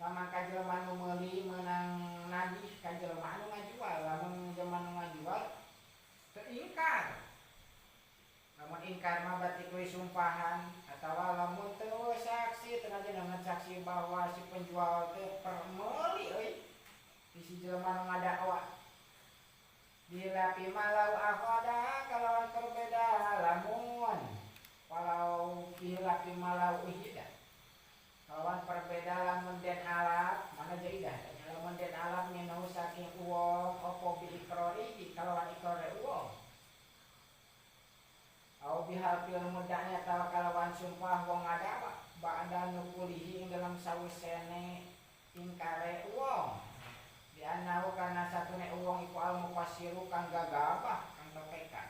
kamangka jelema nu meuli meunang nagih ka jelema anu ngajual. Lamun jelema nu ngajual teu ingkar. Lamun ingkar mah berarti kuwi sumpahan atawa lamun teu saksi teu ngajenengan saksi bahwa si penjual teh permeuli euy si jelema nu ngadakwa. Bila pimalau akhada kalau berbeda lamun walau bila pimalau ihida kawan perbeda lamun den alat mana jaidah lamun den alat minau saking uang opo bi ikrori di kalawan ikrori uang au bihal pil mudahnya tawa kalawan sumpah wong adawa ba'da nukulihi ing dalam sawusene ingkare uang di anau karena satune uang iku al mufassiru kang gagabah kang tepekan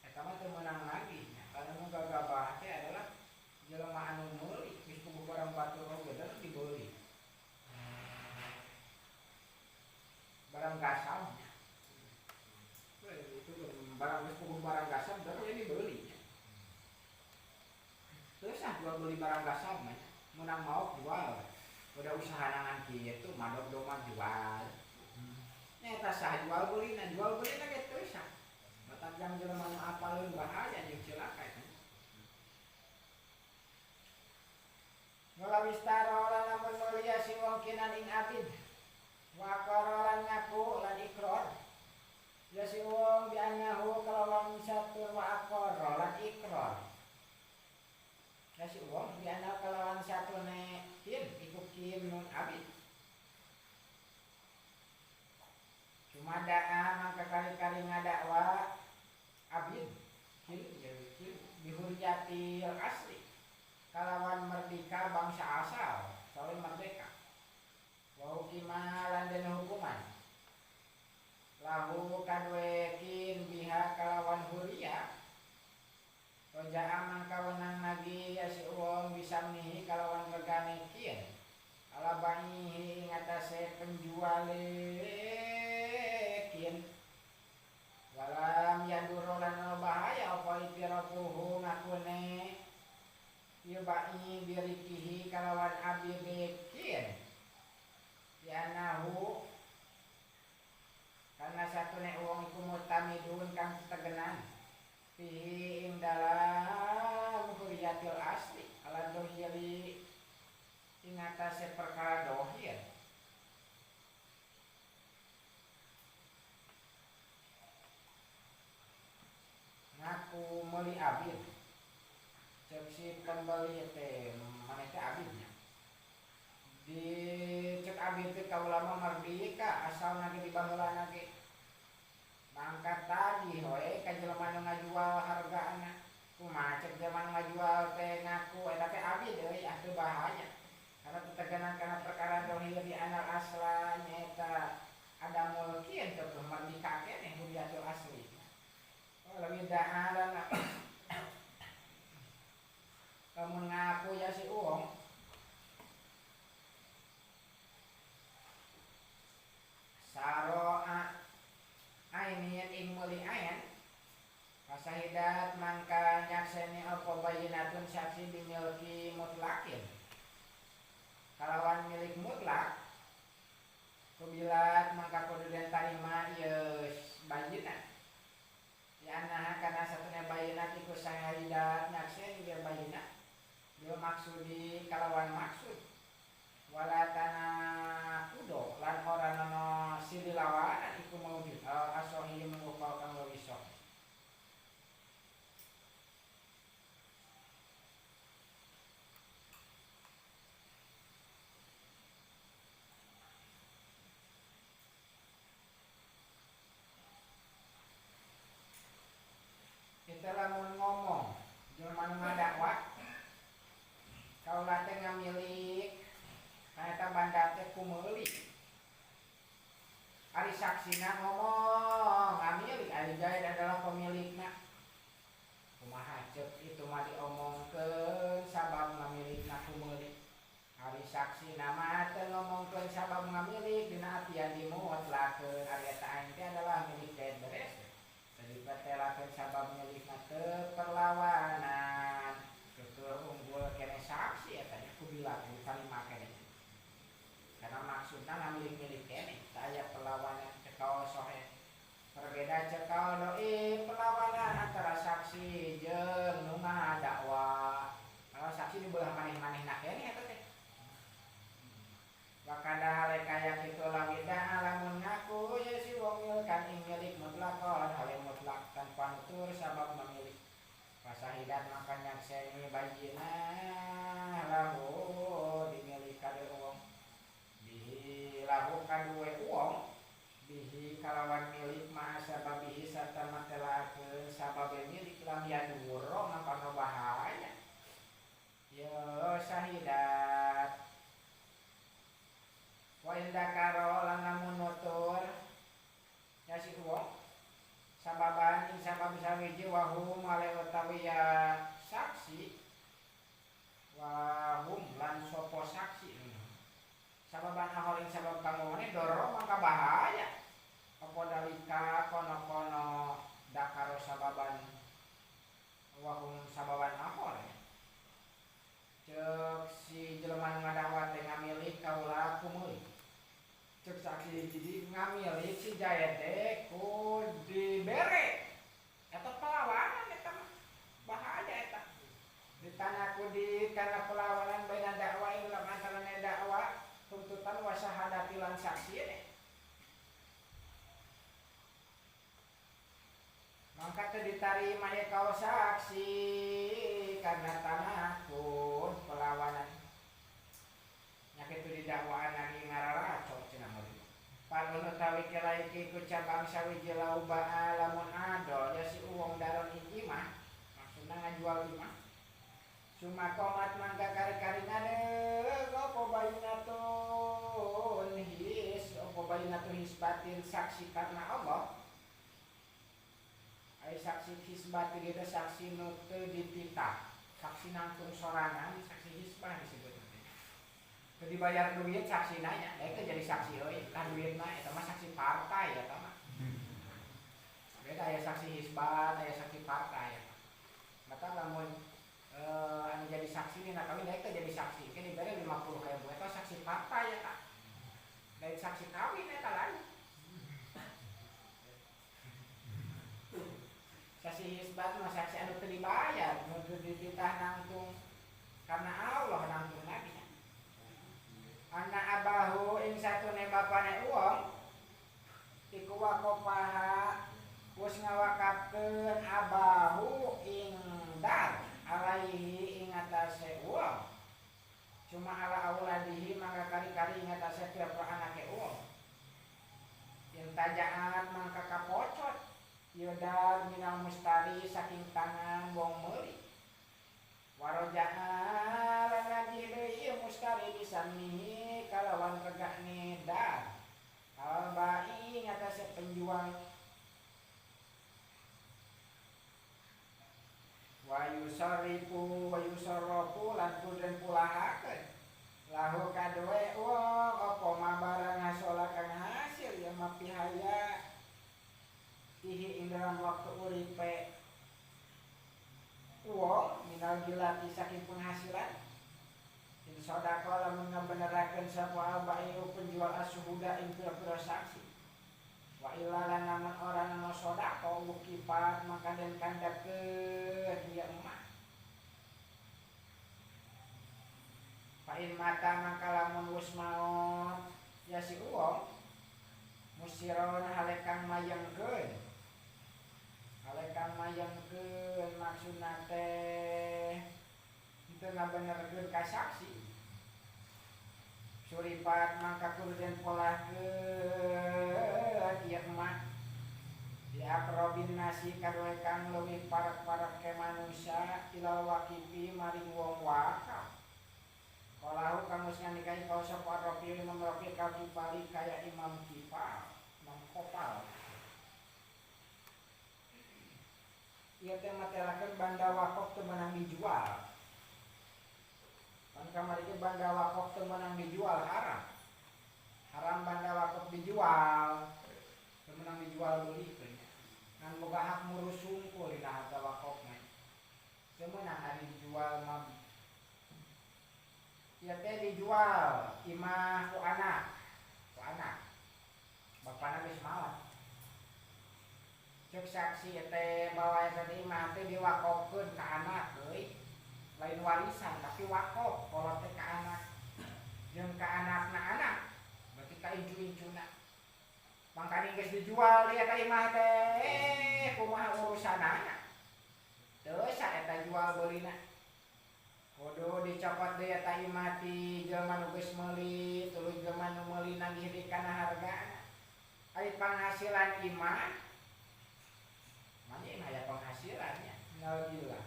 eta mah teu meunang lagi karena nu gagabah teh adalah jelema anu meuli geus puguh barang batur oge dibeli barang gasam itu barang geus puguh barang gasam baru dibeli terus jual beli barang gasam menang mau jual udah usaha nangan kitu madog doman jual eta sah jual beli na gitu sah batak jam jelema nu apaleun bahaya jeung cilaka eta. Wala wistara lan mulia si wong kinan ing abid wa qarolan ngaku lan ikrar ya si wong bi annahu kalawan satu wa qarolan ikrar ya si wong bi annahu kalawan satu ne kin iku kin nun abid cuma daa mangka kali-kali ngadakwa abid kin bihurjatil asli kalawan merdeka bangsa asal saling merdeka wa hukimalan dan hukuman lahu kadwekin biha kalawan huria roja'a mangka wenang lagi ya si uang bisa nih kalawan regane kian ala baihi ing atase penjuale kian walam yadurro lan bahaya apa itirapuhu ngakune yubai birikihi kalawan abi bekin yanahu karena satune uang iku mutamidun kang tegenan fihi ing dalam huriyatil asli ala dohiri ing atase perkara dohir ngaku meuli abid cek si pembeli teh maneh abidnya di cek abid teh kaulama merdeka asal nage di baheula nage mangkat tadi hoe ka jelema nu ngajual hargana kumaha cek jelema nu ngajual teh ngaku eta teh abid euy atuh bahaya karena teteganan kana perkara dohir di anal asla nyaeta ada mulkieun teh merdeka keneh huriyatul asli lebih da'alan kamu ngaku ya si uang saro'a ainian ing muli ayan pasahidat mangka nyakseni apa bayinatun saksi dimilki mutlakin kalawan milik mutlak kubilat mangka kudu den tarima yeus bayinat ya nah karena satunya bayinat iku sahidat nyakseni dia bayinat dia maksudi kalawan maksud wala tanah kudo lan ora nono sililawanan iku maujud asohi mengupal kang lewiso kita lamun ngomong jangan ngadakwa kau late ngamilik kaita banda teh kumeuli ari saksina ngomong ngamilik ari jaid adalah pemilikna kumaha ceuk itu mah diomongkeun sabab ngamilikna kumeuli ari saksina mah teu ngomongkeun sabab ngamilik dina atian dimutlakeun ari eta aing teh adalah milik teh beres jadi syahidat maka nyakseni bajina lahu dimiliki kade uang bihi lahu kadue uang bihi kalawan milik ma sababihi sarta matelakeun sababe milik lam yaduro mapano bahaya ya syahidat wa inda karo lan lamun nutur ya si uang sababan ing sabab sawiji wahum ale utawi ya saksi wahum lan sopo saksi sababan ahol ing sabab kangone doro maka bahaya apa dalika kono-kono dakaro sababan wahum sababan ahol cek si jelema ngadawat teh ngamilih kaula kumeuli cek saksi jadi ngamilih si jaya teh ku dibere eta perlawanan eta mah bahaya eta ditanya ku di kana perlawanan baina dakwah ing antara dakwah tuntutan wa syahadati lan saksi ini maka teu ditarima ya kau saksi karena tanakun perlawanan nyakitu di dakwaan lagi ngararacok cenah murid parun utawi kelaiki ku cabang sawiji lauba lamun adol ya si uwong daron iki mah maksudna ngajual imah cuma komat mangga kari-karina deug apa bayinatun hisbatin saksi karena Allah ai saksi hisbat itu saksi nu teu dititah saksi nangtung sorangan saksi hisbah disebut teu dibayar duit saksi nanya eta jadi saksi euy kan duitna eta mah saksi partai eta mah beda aya saksi hisbat aya saksi partai maka lamun anu jadi saksi ini nak kawin eta jadi saksi ke dibere 50.000 eta saksi partai eta lain saksi kawin eta lain saksi hisbat mah saksi anu teu dibayar nu dititah nangtung karena Allah nangtung lagi anak abahu ing satune bapane uang iku wakopaha wis ngawakapkeun abahu ing dar alaihi ing atase uang cuma ala auladihi maka kari-kari ing atase tiap anake uang yang tajaat mangka kapocot yodar minal mustari saking tangan wong meuli warojaa lan lagi deui mustari bisamihi kalawan regane dar albai ngatasé penjual wa yusarrifu lan kudren pulahakeun lahu kadoe wong apa mabarang hasola kang hasil ya mapihaya tihi ing dalam waktu uripe uang minal gilati saking penghasilan in sodako lamun ngabenerakeun sapa abayu penjual asuhuda ing pira-pira saksi wa illa lan lamun orang anu sodako wukifat maka den kandakeun ieu emak pain mata maka lamun wis maot ya si uang musiron halekang mayangkeun maksudna teh teu ngabenerkeun ka saksi suripat mangka kudu polahkeun ieu emak di akrobin nasi kadoe kang leuwih parek-parek ke manusia ilal wakifi maring wong wakaf kalau kamu nyanyikan kau sapa rofi imam rofi kau kipali kaya imam kipal imam kopal ieu teh matelakeun banda wakaf teu meunang dijual kan kamari ge banda wakaf teu meunang dijual haram banda wakaf dijual teu meunang dijual beulikeun ngan boga hak ngurus sungkul dina harta wakaf mah teu meunang ari dijual mah ieu teh dijual imah ku anak bapana geus maot cek saksi teh bawa eta imah teh diwakofkeun ka anak euy lain warisan tapi wakof kolot teh ka anak jeung ka anakna anak berarti ka incu-incuna mangkani geus dijual ieu teh imah teh kumaha urusanana Terus eta jual beulina kudu dicopot deui eta imah ti jelema nu geus meuli, tuluy jelema nu meuli nagih di kana hargana. Ari penghasilan imah manya aya penghasilannya nalgila.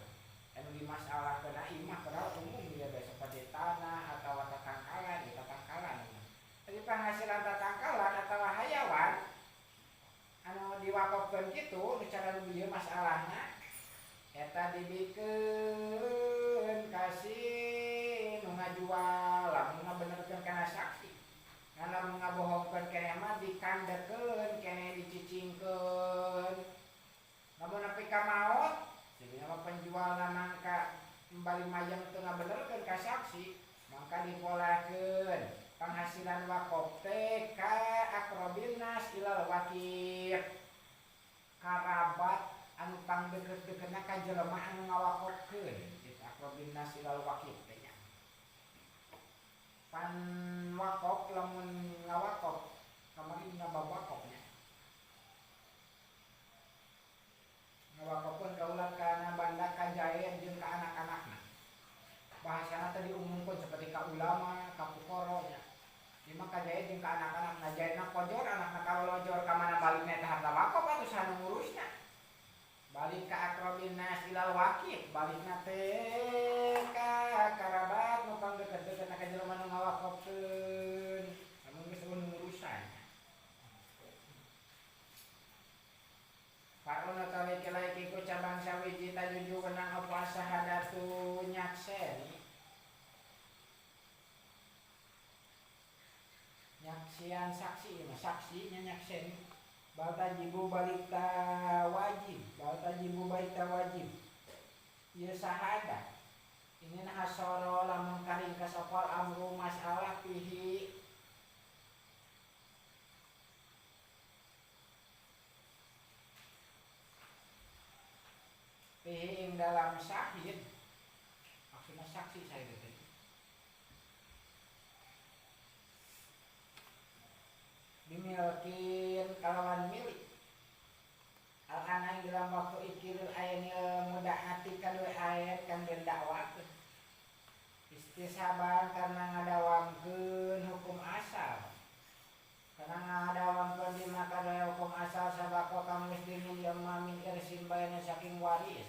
Anu dimasalahkeun imah padahal umum dia seperti tanah atau tatangkalan, tatangkalan. Ari penghasilan tatangkalan atau hayawan anu diwakafkeun kitu nu cara nu ieu masalahna eta dibikeun kasih nu ngajual lamun ngabenerkeun kana saksi. Lamun ngabohongkeun keneh mah dikandekeun keneh dicicingkeun. Lamun nepi ka maot sebenarnya penjual mangka bali mayang teu ngabenerkeun ka saksi, mangka dipolakeun penghasilan wakaf teh ka aqrabin nas ilal waqif. Karabat anu pangdeukeut-deukeutna ka jelema anu ngawakafkeun, itu aqrabin nas ilal waqif teh nya. Pan wakaf lamun ngawakaf kamari ngabawakafnya. Ngawakafkeun kaulah kana banda ka jaen jeung ka anak-anakna. Bahasana teh diumumkeun seperti ka ulama, ka fuqara nya. Ima ka jaen jeung ka anak-anak, jaenna kojor, anakna kalolojor ka mana balikna teh harta wakaf atuh sanu ngurusna. Balik ka aqrabin nas ilal waqif, balikna teh ka karabat nu pangdeukeut-deukeutna ka jelema nu ngawakafkeun. Lamun geus urusan. Fa'un utawi kilaiki ku cabang sawiji tajuju wenang apa sahadatu nyakseni. Nyaksian saksi, saksinya nyakseni. Bal tajibu balita wajib, bal tajibu balita wajib. Ieu sahadat. Ini hasoro lamun karing kasopal amru masalah pihi ing dalam syahid, maksudnya saksi saya gitu. Dimilkin kalawan milik al-ana dalam waktu ikiril ayani mudah hati kadue ayat kang den dakwakeun istisaban karena ngadawamkeun hukum asal, karena ngadawamkeun di makadaya hukum asal sabako kang muslimin yang mamin irsin bayana saking waris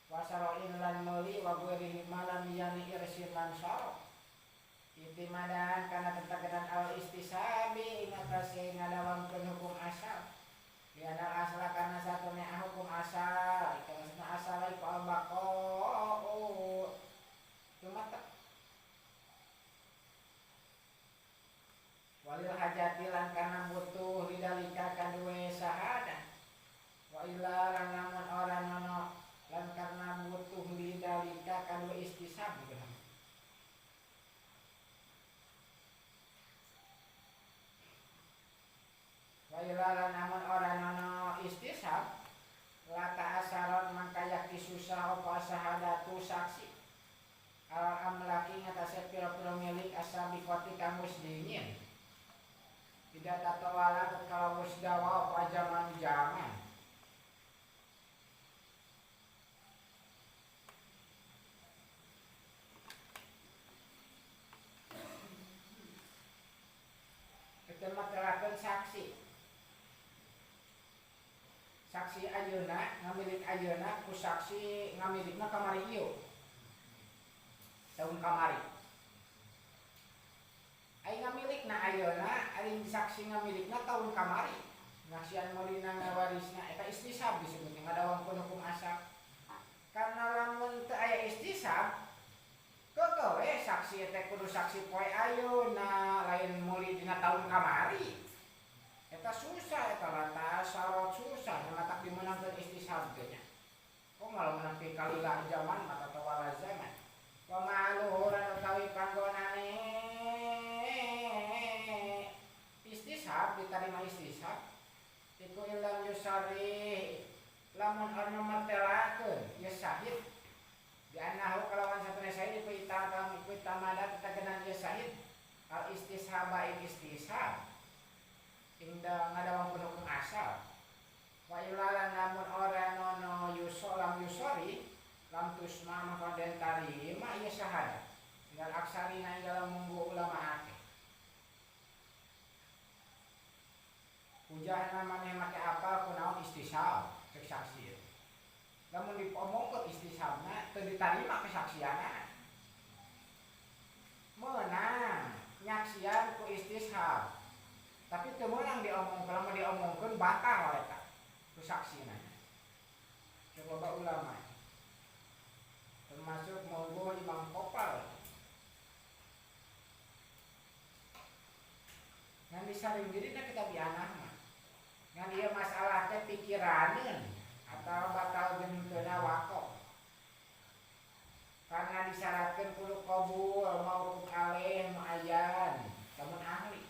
wasaroin lan meuli wa guerihi malam yani irsin lan sarok itimadan karena tentakedan al istisabi ing atase ngadawamkeun hukum asal biadal asal karena satune hukum asal itu maksudna asal iku al baqa'u cuma walil hajati lan karena butuh lidalika kadue sahadat wa illa lan lamun ora nono lan karena butuh lidalika kadue istisab gitu. Wa illa lan lamun ora nono istisab lata asaron mangka yakti susah apa sahadatu saksi al amlaki ngatasé pira-pira milik asabiqati kang muslimin. Tidak tatawala kalau musdawa apa zaman-zaman. Kita materakeun saksi. Saksi ayeuna ngamilik ayeuna ku saksi ngamilikna kamari ieu. Tahun kamari. Ai ngamilikna ayeuna ari saksi ngamilikna tahun kamari. Ngasian meulina ngawarisna eta istisab disebutna ngadawamkeun hukum asal. Karena lamun teu aya istisab kegawe saksi teh kudu saksi poe ayeuna lain meuli dina tahun kamari. Eta susah eta lata syarat susah matak dimenangkeun istisab teh nya. Kok malah menangkeun kalila zaman mata tawala zaman. Wa ma'luhuran utawi panggonane istisab diterima istisab iku ilam yusari lamun anu martelakeun ya syahid di anahu kalawan satune syahid iku itamada tetegenan ya syahid al istishaba ing istishab inda ngadawang hukum asal wa ilalan namun ora nono yusolam yusori lam tusma maka den tarima ieu syahadat tinggal aksarina dalam munggu ulama akeh hujahna maneh make apa kunaon istishab cek saksi lamun diomongkeun istishabna teu ditarima kesaksianna meunang nyaksian ku istishab tapi teu meunang diomongkeun lamun diomongkeun batal eta ku saksina coba ulama termasuk monggo Imam Kopal ngan disaring dirina kita bianah mah ngan ieu masalah teh pikiraneun atau batal jeung teu waqo karena disyaratkeun kudu qabul maupun alih muayyan lamun ahli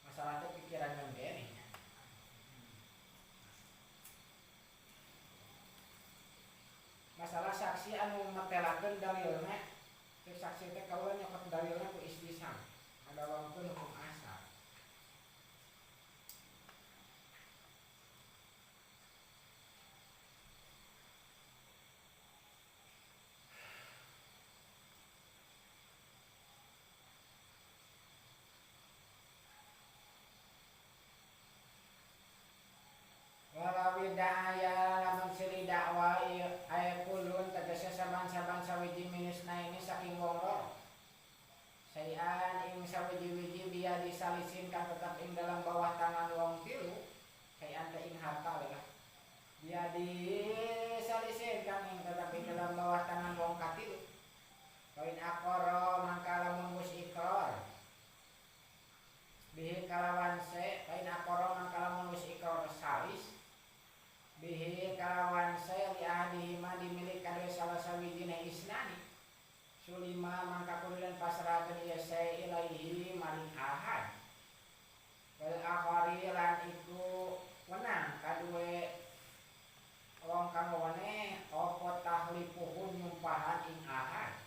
masalah teh pikiraneun deui masalah saksi anu metelakeun dalilna cek saksi teh kaula nyokot dalilna ku istishab ngadawangkeun hukum asal walawi da'aya lamun siri dakwa aya kulun tegese saban-saban sawiji minisna ini saking wong loro sayan ing sawiji-wiji biya disalisin kan tetap ing dalam bawah tangan wong tilu sayan teh ing harta lah biya disalisin kan ing tetap ing dalam bawah tangan wong katilu poin akoro mangka lamun mus ikrar bihi kalawan se poin akoro mangka lamun mus ikrar salis bihi kalawan saya li ahadihima dimilik kadue salah sawijine isnani sulima mangka kulian pasrahakeun ieu saya ilaihi maring ahad wal akhari lan iku wenang kadue wong kang wane apa tahlifuhun nyumpahan ing ahad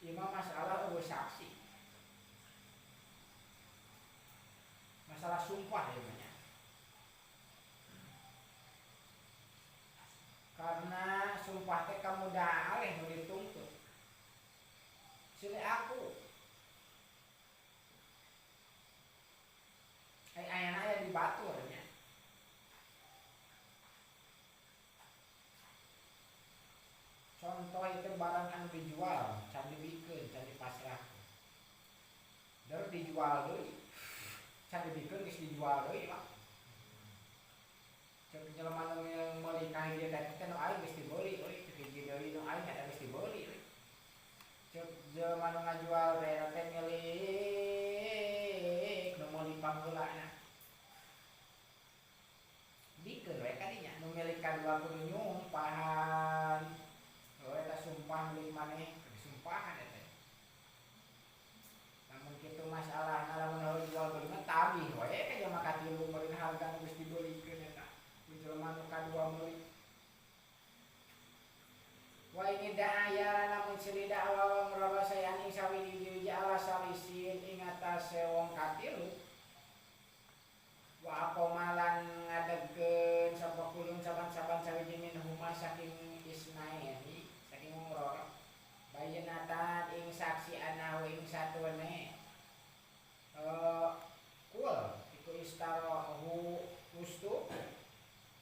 imam masalah eueuh saksi masalah sumpah ya banyak karena sumpah teh kamu daleh nu dituntut sile aku ayana aya di baturnya contoh itu barang anu dijual can dibikeun can dipasrahkeun der dijual deui can dibikeun geus dijual deui mah cek jelema nu meuli ka hiji teh nu aing geus dibeuli euy cek hiji deui nu aing ada geus dibeuli euy cek jelema nu ngajual teh milik nu meuli pangheulana bikeun we kadinya nu milik kadua kudu nyumpahan eta sumpah milik maneh disumpahan eta namun kitu masalahna lamun harus jual beli mah tabih we ka jama katilu meureun harga nu geus dibeulikeun eta ku jelema nu kadua meuli wa ini da'aya namun silida awang raba sayani sawiji ala salisin ing atase wong katilu wa apomalan ngadegkeun sapa kulun saban-saban sawiji minhuma saking isnaini saking umroh bayyinatan ing saksi anahu ing satune kul iku istarahu ustu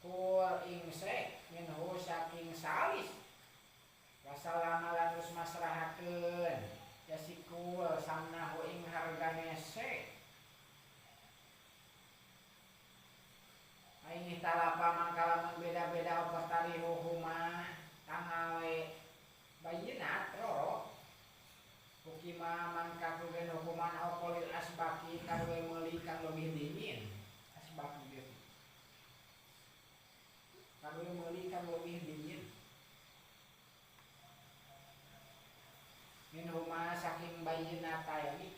kul ing sek minhu saking salis wasalama lanus masrahakeun ya sikul samnahu ing hargane sek ini talapa mangkalamun beda-beda apa tarihuhuma tangawe bayinat roro hukima mangka kugen hukuman alkolil asbaki karwe meuli kang lebih dingin asbaki gitu karwe meuli kang lebih dingin minhuma saking bayinat tayani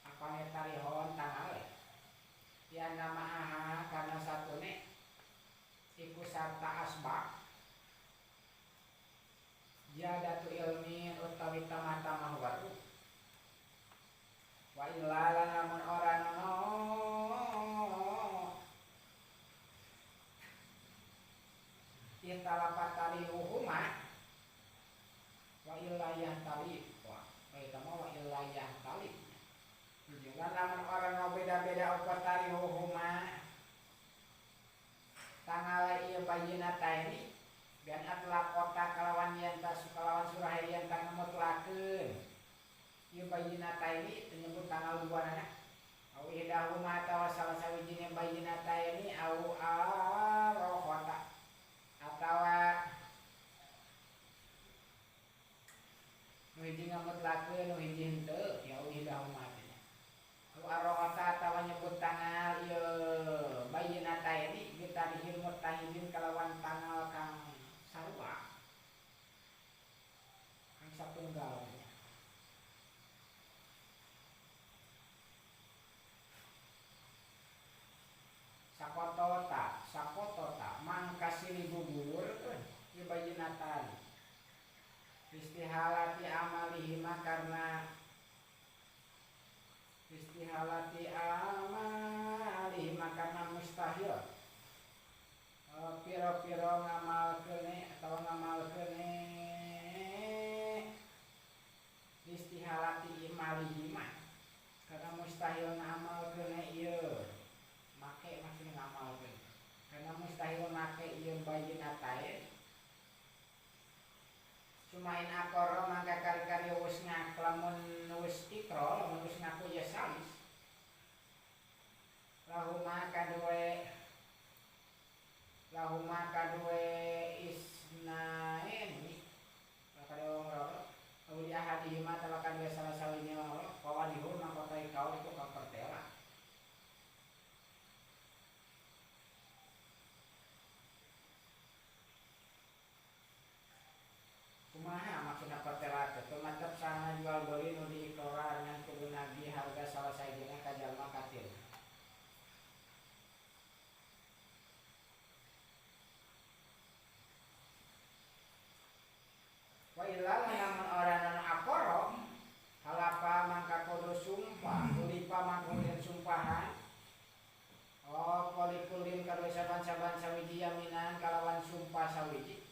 apane tarihon tangawe ya nama aha karena satune iku sarta asbak jadatu ilmin utawi tamah-tamah waru Lan lamun orang nu beda-beda upatari huhuma tangala ieu bayinata ini dan atlah kota kalawan yanta kalawan surah yanta ngemutlakeun ieu bayinata ini menyebut tanggal 2 na au idahuma atawa salah sawijine bayinata ini au arohota atawa nu hiji ngemutlakeun nu hiji henteu ya au idahuma au arohota atawa nyebut tanggal ieu bayinata ini kita dihil mutahidin kalawan tanggal kang sarua kang satunggal sakotota mangka silih gugurkeun ieu bayinatan istihalati amalihima karena mustahil piro-piro ngamalkeun atau ngamalkeun istihalati imalihima karena mustahil ngamalkeun ieu make maksudna ngamalkeun karena mustahil make ieu bayinatae Sumain akoro mangka kari-kari wis lamun wis ikro lamun wis ngaku ya salis lahuma kadue isnaini kadue wong loro uli ahadihima tawa kadue salah sawijine wong loro kawadihur mangkotai kau itu kang pertela kumaha maksudna pertela teh tumatep sana jual beli nu diikrar ngan kudu nagih harga salah sawijine ka jalma katil wa illa lamun orang anu akoro halapa mangka kudu sumpah ulipa mangkulin sumpahan polikulin kadue saban-saban sawiji yaminan kalawan sumpah sawiji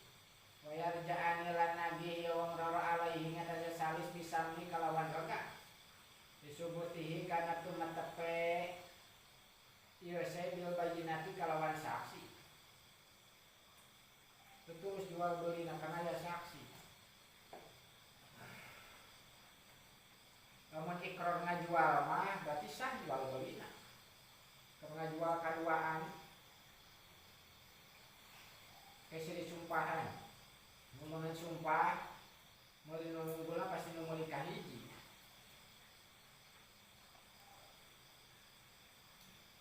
wayarja'ani lan nagih ya wong roro alaihi ngatasi salis bisami kalawan rega disubutihi kana tumetepe ieu bil bayinati kalawan saksi terus jual beli kana ya saksi lamun ikrar ngajual mah berarti sah jual belina keur ngajual kaduaan kesiri sumpahan ngomongin sumpah meuli nu unggulna pasti nu meuli kahiji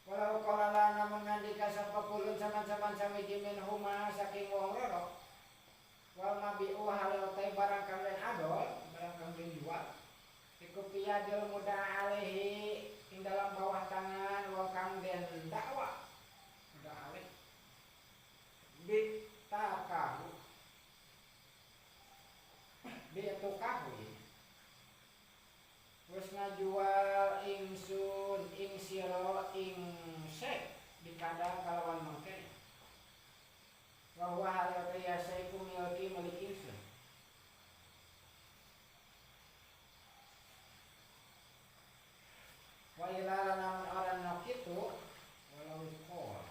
walau qala namun ngandika sapakulun saman-saman samiji min huma saking wong loro wal mabi'u halal tay barang kang den adol barang kang den jual iku piyadil muda alaihi ing dalam bawah tangan wong kang den dakwa muda alaih bitakahu wis ngajual ingsun ing sira ing sek dikada kalawan mangke wa huwa hal yasaiku milki milik ingsun wa ila lan orang nok itu walau sekolah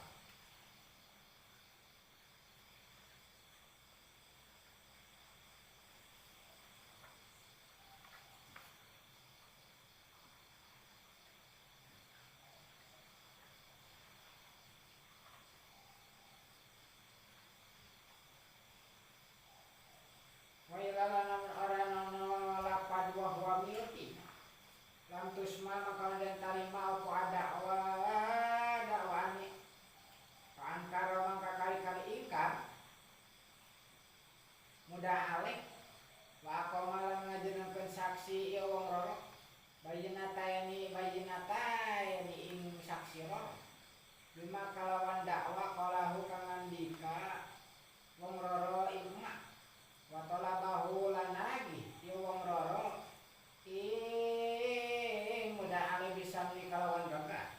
lantusma maka dan tarima apa dakwani paangkara mangka kali-kali ingkar mudah alih wa qamalan ngajenengkeun saksi ieu wong roro bayinatayani ing saksi roro lima kalawan dakwa qalahu kang ngandika wong roro ing emak wa talabahu lan lagi ieu wong roro mudah alih bisa meni kalawan gagah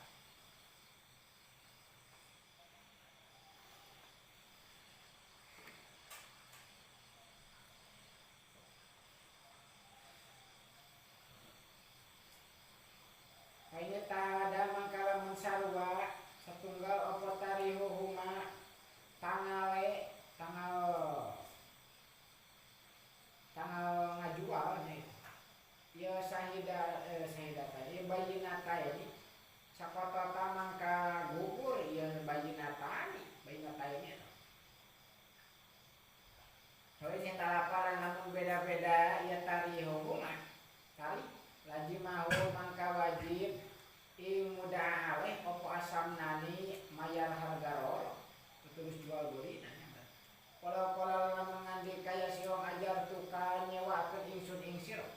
tukang nyewakeun ingsun ing sira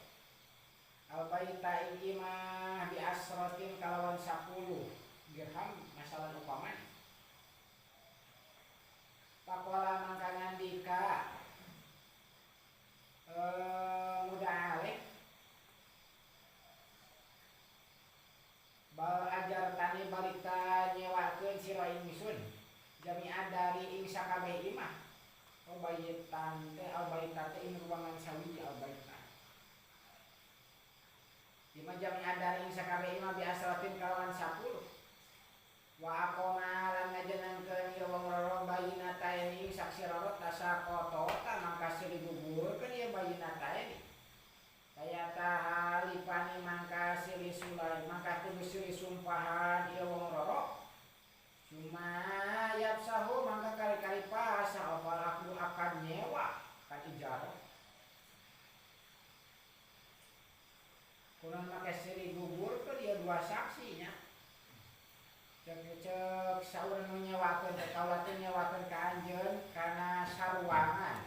albaita iki mah bi asratin kalawan 10 dirham masalah upamana pakola mangka ngandika muda alek bal ajar tani balita nyewakeun sira ingsun jami'an dari ing sakabeh imah albaitan teh albaita teh ing ruangan sawiji albaita imah jami'an dari ing sakabeh imah bi asratin kalawan 10 wa aqoma lan ngajenengkeun ieu wong loro bayina taeni saksi roro tasakoto mangka siliguburkeun ieu bayina taeni kayata halipani mangka sili sulai mangka kudu sili sumpahan ieu wong loro cuma yapsahu mangka kali-kali pasa opal aku akan nyewa kan ijarah kunaon make siliguburkeun ieu dua saksinya cek saurang nyewakeun teh kaula teh nyewakeun ka anjeun kana saruangan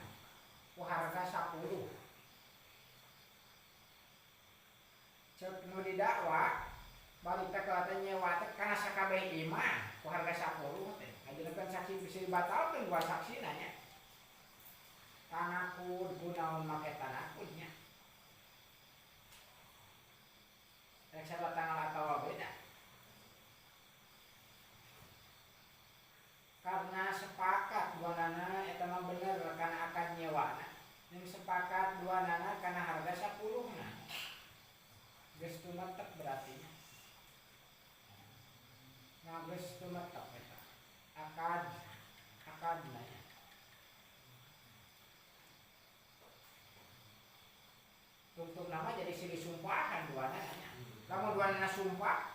ku harga 10 cek nu didakwa balik teh kaula teh nyewa teh kana sakabeh imah ku harga 10 teh ngajenengkeun saksi bisa dibatalkeun dua saksina nya tanakud gunaon make tanakudnya rek sabab tanggal atawa beda karena sepakat dua nana eta mah bener kana akan nyewana yang sepakat dua nana kana harga 10 na geus tumetep berarti nah geus tumetep eta akad nanya tuntut nama jadi sili sumpahan dua nana lamun dua nana sumpah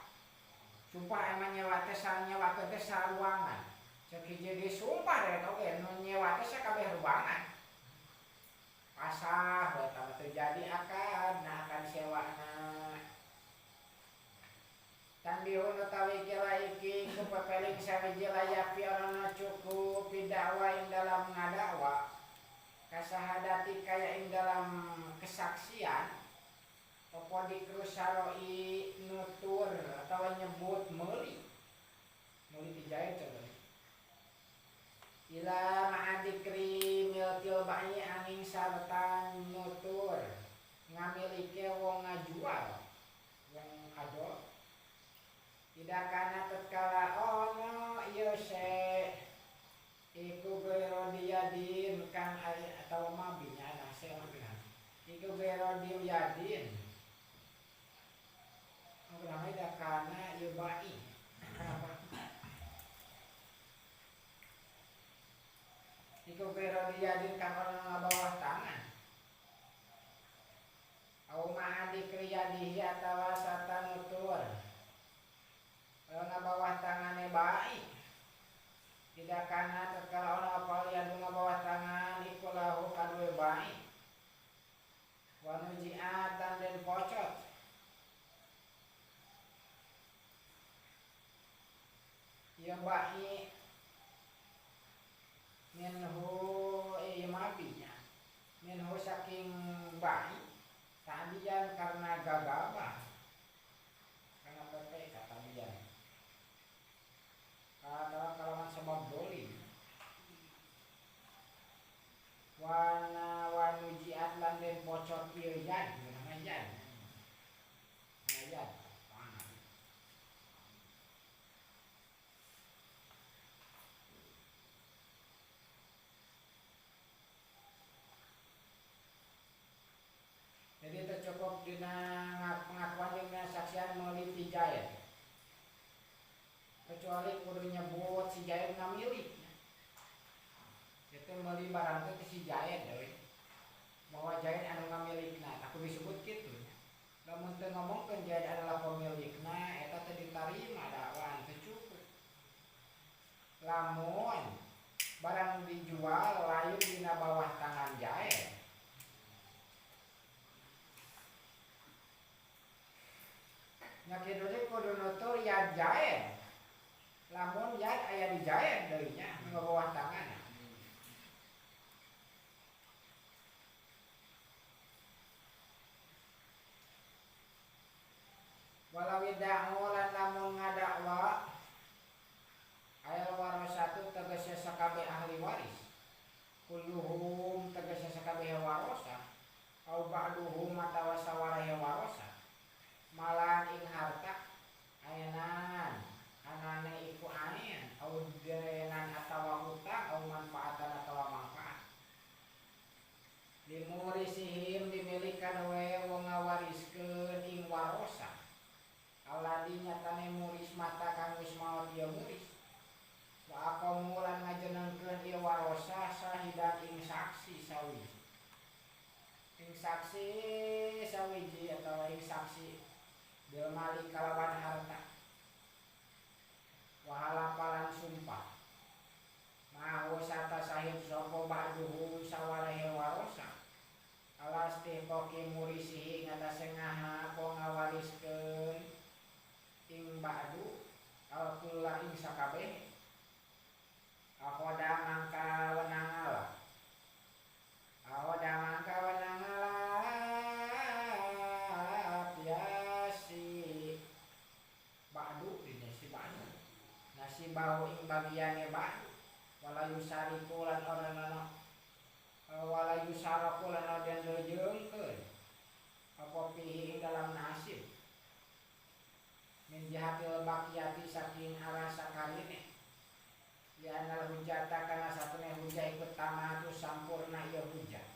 emang nyewa teh nyewakeun teh saruangan cek jadi sumpah dari oke nyewa teh sakabeh ruangan pasah eta terjadi akan nah akan sewana tanbihun utawi kira iki kepepeling sawiji layak piarana cukup bidakwa ing dalam ngadakwa kasahadati kaya ing dalam kesaksian opo dikrusaroi nutur atau nyebut meuli dijahit coba ila ma'adikri milkil bayi angin sarta nutur ngamilike wong ngajual wong ado tidak kana tatkala ono ieu se iku gero diadin kan atau mabinya nah seorang iku gero diadin orang tidak kana ieu bayi iku pero diadin kan orang bawah tangan au ma'adi kriyadihi atawa satan nutur orang bawah tangane baik tidak kana tatkala orang apal yadu bawah tangan iku lahu kadue baik wa nujiatan dan pocot ya baik minhu imabinya minhu saking bayi tadian karena gagabah karena PT tadian kalau sebab dolim wana wanujiat lan den bocor ieu yad namanya yad jadi tercukup dina pengakuan dengan saksian meuli ti Jaid kecuali kudu nyebut si Jaid ngamilik itu meuli barang teh si Jaid deui bahwa Jaid anu ngamilikna aku disebut kitu lamun teu ngomongkeun Jaid adalah pemilikna eta teh ditarima dakwaan teu cukup lamun barang dijual layu dina bawah tangan Jaid nyakidune kudu nutur yad Jaid lamun yad aya di Jaid deui nya nu bawah tangan saksi sawiji atau ing saksi bil mali kalawan harta wahalapalan sumpah mahu sata sahib sopo ba'duhu sawarahe warosa alas tipoki murisihi ngatasi ngaha po ngawariskeun ing ba'du alkulla ing sakabeh ahoda mangka wenangala biasi ba'du ini si ba'du nasi bau ing bagiane ba'du walayu sarikulan orang walayu sarakulan dan rejengkeun apa pihi ing dalam nasib min jahatil baqiyati saking arah sakarine ya anal hujata kana satune hujah ikut tamatu sampurna ieu hujah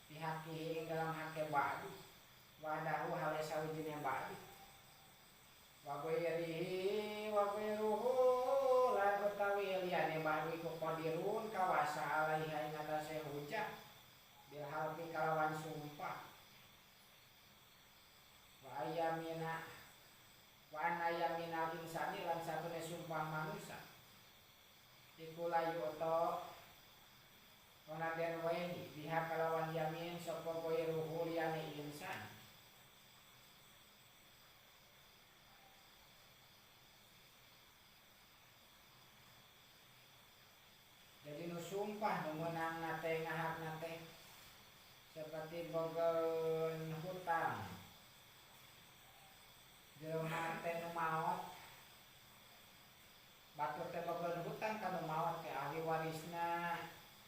pihakihi ing dalam hake ba'du wadahu hale sawijine ba'du wa ghairuhu lan utawi liyane ba'du iku qadirun kawasa alaiha ing atase hujah bil halfi kalawan sumpah wa anna yaminal insani lan satune sumpah manusia iku layu oto onaden wae pihak kalawan yamin sapa kowe ruhul liyane insan jadi nu sumpah nu meunang nate ngahak nate seperti bogeun hutang jelema teh nu maot batur teh bogeun hutang kanu maot ke ahli warisna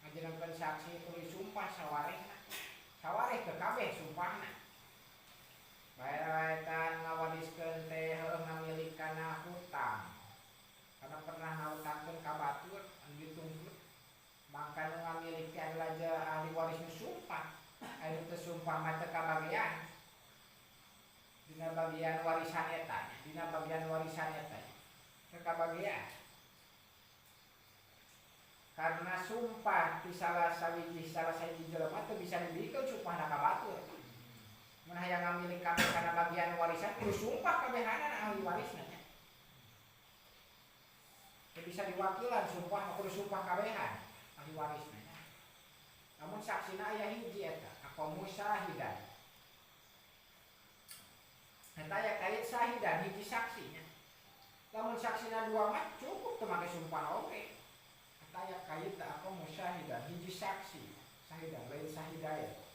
ngajenengkeun saksi kudu sumpah sawarehna sawareh ke kabeh sumpahna bae kan ngawariskeun teh heuh ngamilik kana hutang karena pernah ngahutangkeun ka batur anu dituntut maka nu ngamilik teh adalah ahli warisna sumpah anu teh sumpah mah teu kabagean dina bagian warisan eta teu kabagean karena sumpah di salah sahiji jelema teu bisa dibikeun sumpahna ka batur. Mun hayang ngamilik kabeh kana bagian warisan kudu sumpah kabehanana ahli warisna nya. Teu bisa diwakilan sumpah kudu sumpah kabehan ahli warisna nya. Namun saksina aya hiji eta, aqamu syahidan. Eta aya kait syahidan hiji saksinya. Lamun saksina dua mah cukup teu make sumpah oge. Tayak kait aku musyahidah hiji saksi syahidah lain sahidaya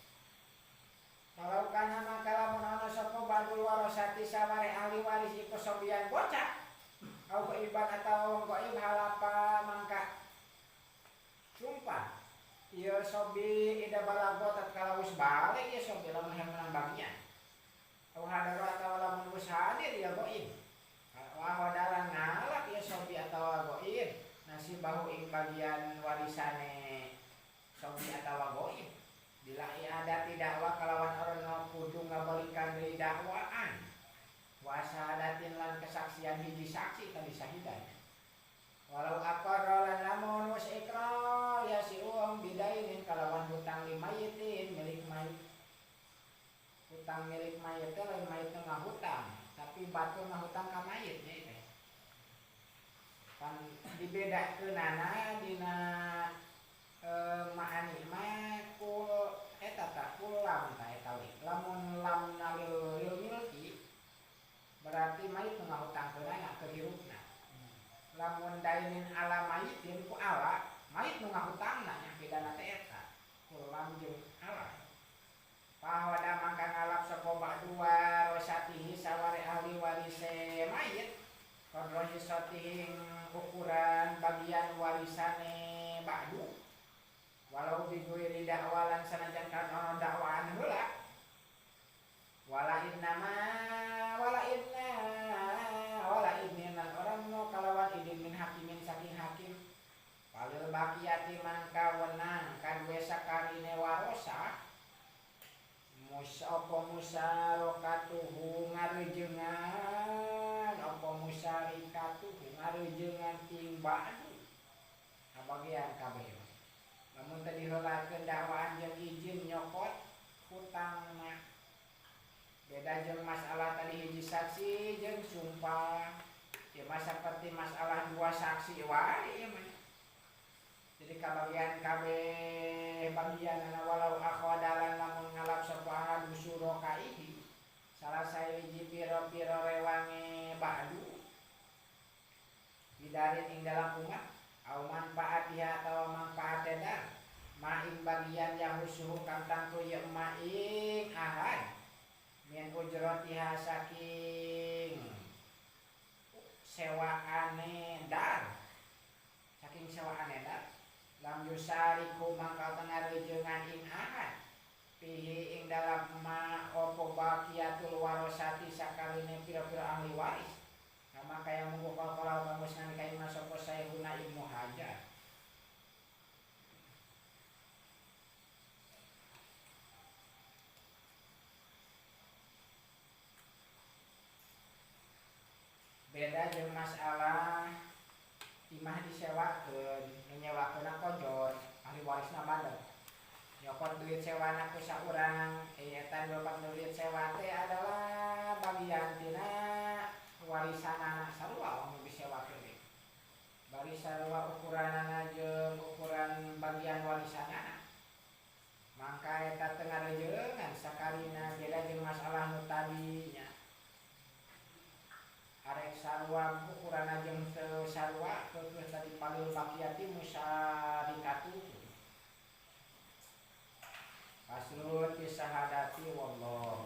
kalau kana maka lamun ana sapa badul warasati saware ahli waris iku sobian bocah au iban atau goib halapa mangka sumpah ieu sobi ida balago tatkala wis balik ieu sobi lamun menang bagian au hadaro atau lamun wis hadir ieu goib wa hadalan ngalap ieu sobi atau goib nasi bahu ing bagian warisane sobi atawa goib bila ada dakwa kalawan orang kudu ngabalikan dari dakwaan wasadatin lan kesaksian hiji saksi tadi sahidanya walau aqarra lan lamun wis ikrar ya si uang bidainin kalawan hutang limayitin milik mayit hutang milik mayit teh lain mayit teu ngahutang tapi batur ngahutang ka mayit nya teh kan dibedakeunana dina ma'ani mah kul eta ta kulam ta eta we lamun lam nalil milki berarti mayit ngahutangkeunana ke hirupna lamun dainin ala mayitin ku ala mayit ngahutangna nya bedana teh eta kulam jeung ala pahwada mangka ngalap sapa ba'dua rosatihi saware ahli warise mayit kodrohi sotihing ukuran bagian warisane ba'du walau biguiri dakwalan sanajan kan ono dakwaan heula wala inna lan orang no kalawan idin min hakimin saking hakim palil baqiyati mangka wenang kadue sakarine warosa musarokatuhu ngarejengan apa musarikatuhu ngarejengan ting ba'du kabagian kabeh lamun tadi heulakeun dakwaan jeung izin nyokot hutangna. Beda jeung masalah tadi hiji saksi jeung sumpah. Ya seperti masalah dua saksi wae ieu mah. Jadi kabagian kabeh bagianna walau akhadalan lamun ngalap sapa adu suraka ihi salah sahiji piro-piro rewange ba'du bidarin ing dalam umat au manfaatiha atau manfaat edar maing bagian yang husuhu kang tangtu ye maing ahad min ujratiha saking sewaane dar saking sewaane dar lam yusariku mangkal tengah rejengan ing ahad pihi ing dalam ma opo baqiyatul warosati sakarine pira-pira ahli waris sama kaya munggu kalau kamus ngani kayu nasopo Sayhuna Ibnu Hajar. Beda jeung masalah imah disewakeun nyewakeun kojor ahli warisna bandel nyokot duit sewana ku saurang eta bapak duit sewa teh adalah bagian tina warisanana sarua anu disewakeun bari sarua ukuranana jeung ukuran bagian warisanana mangka eta teu ngarejeungan sakarina beda jeung masalah nu tadinya arek sarua ukuran jeung teu sarua terus tadi palil bakiyati musarikatu. Faslun fi syahadati wallahu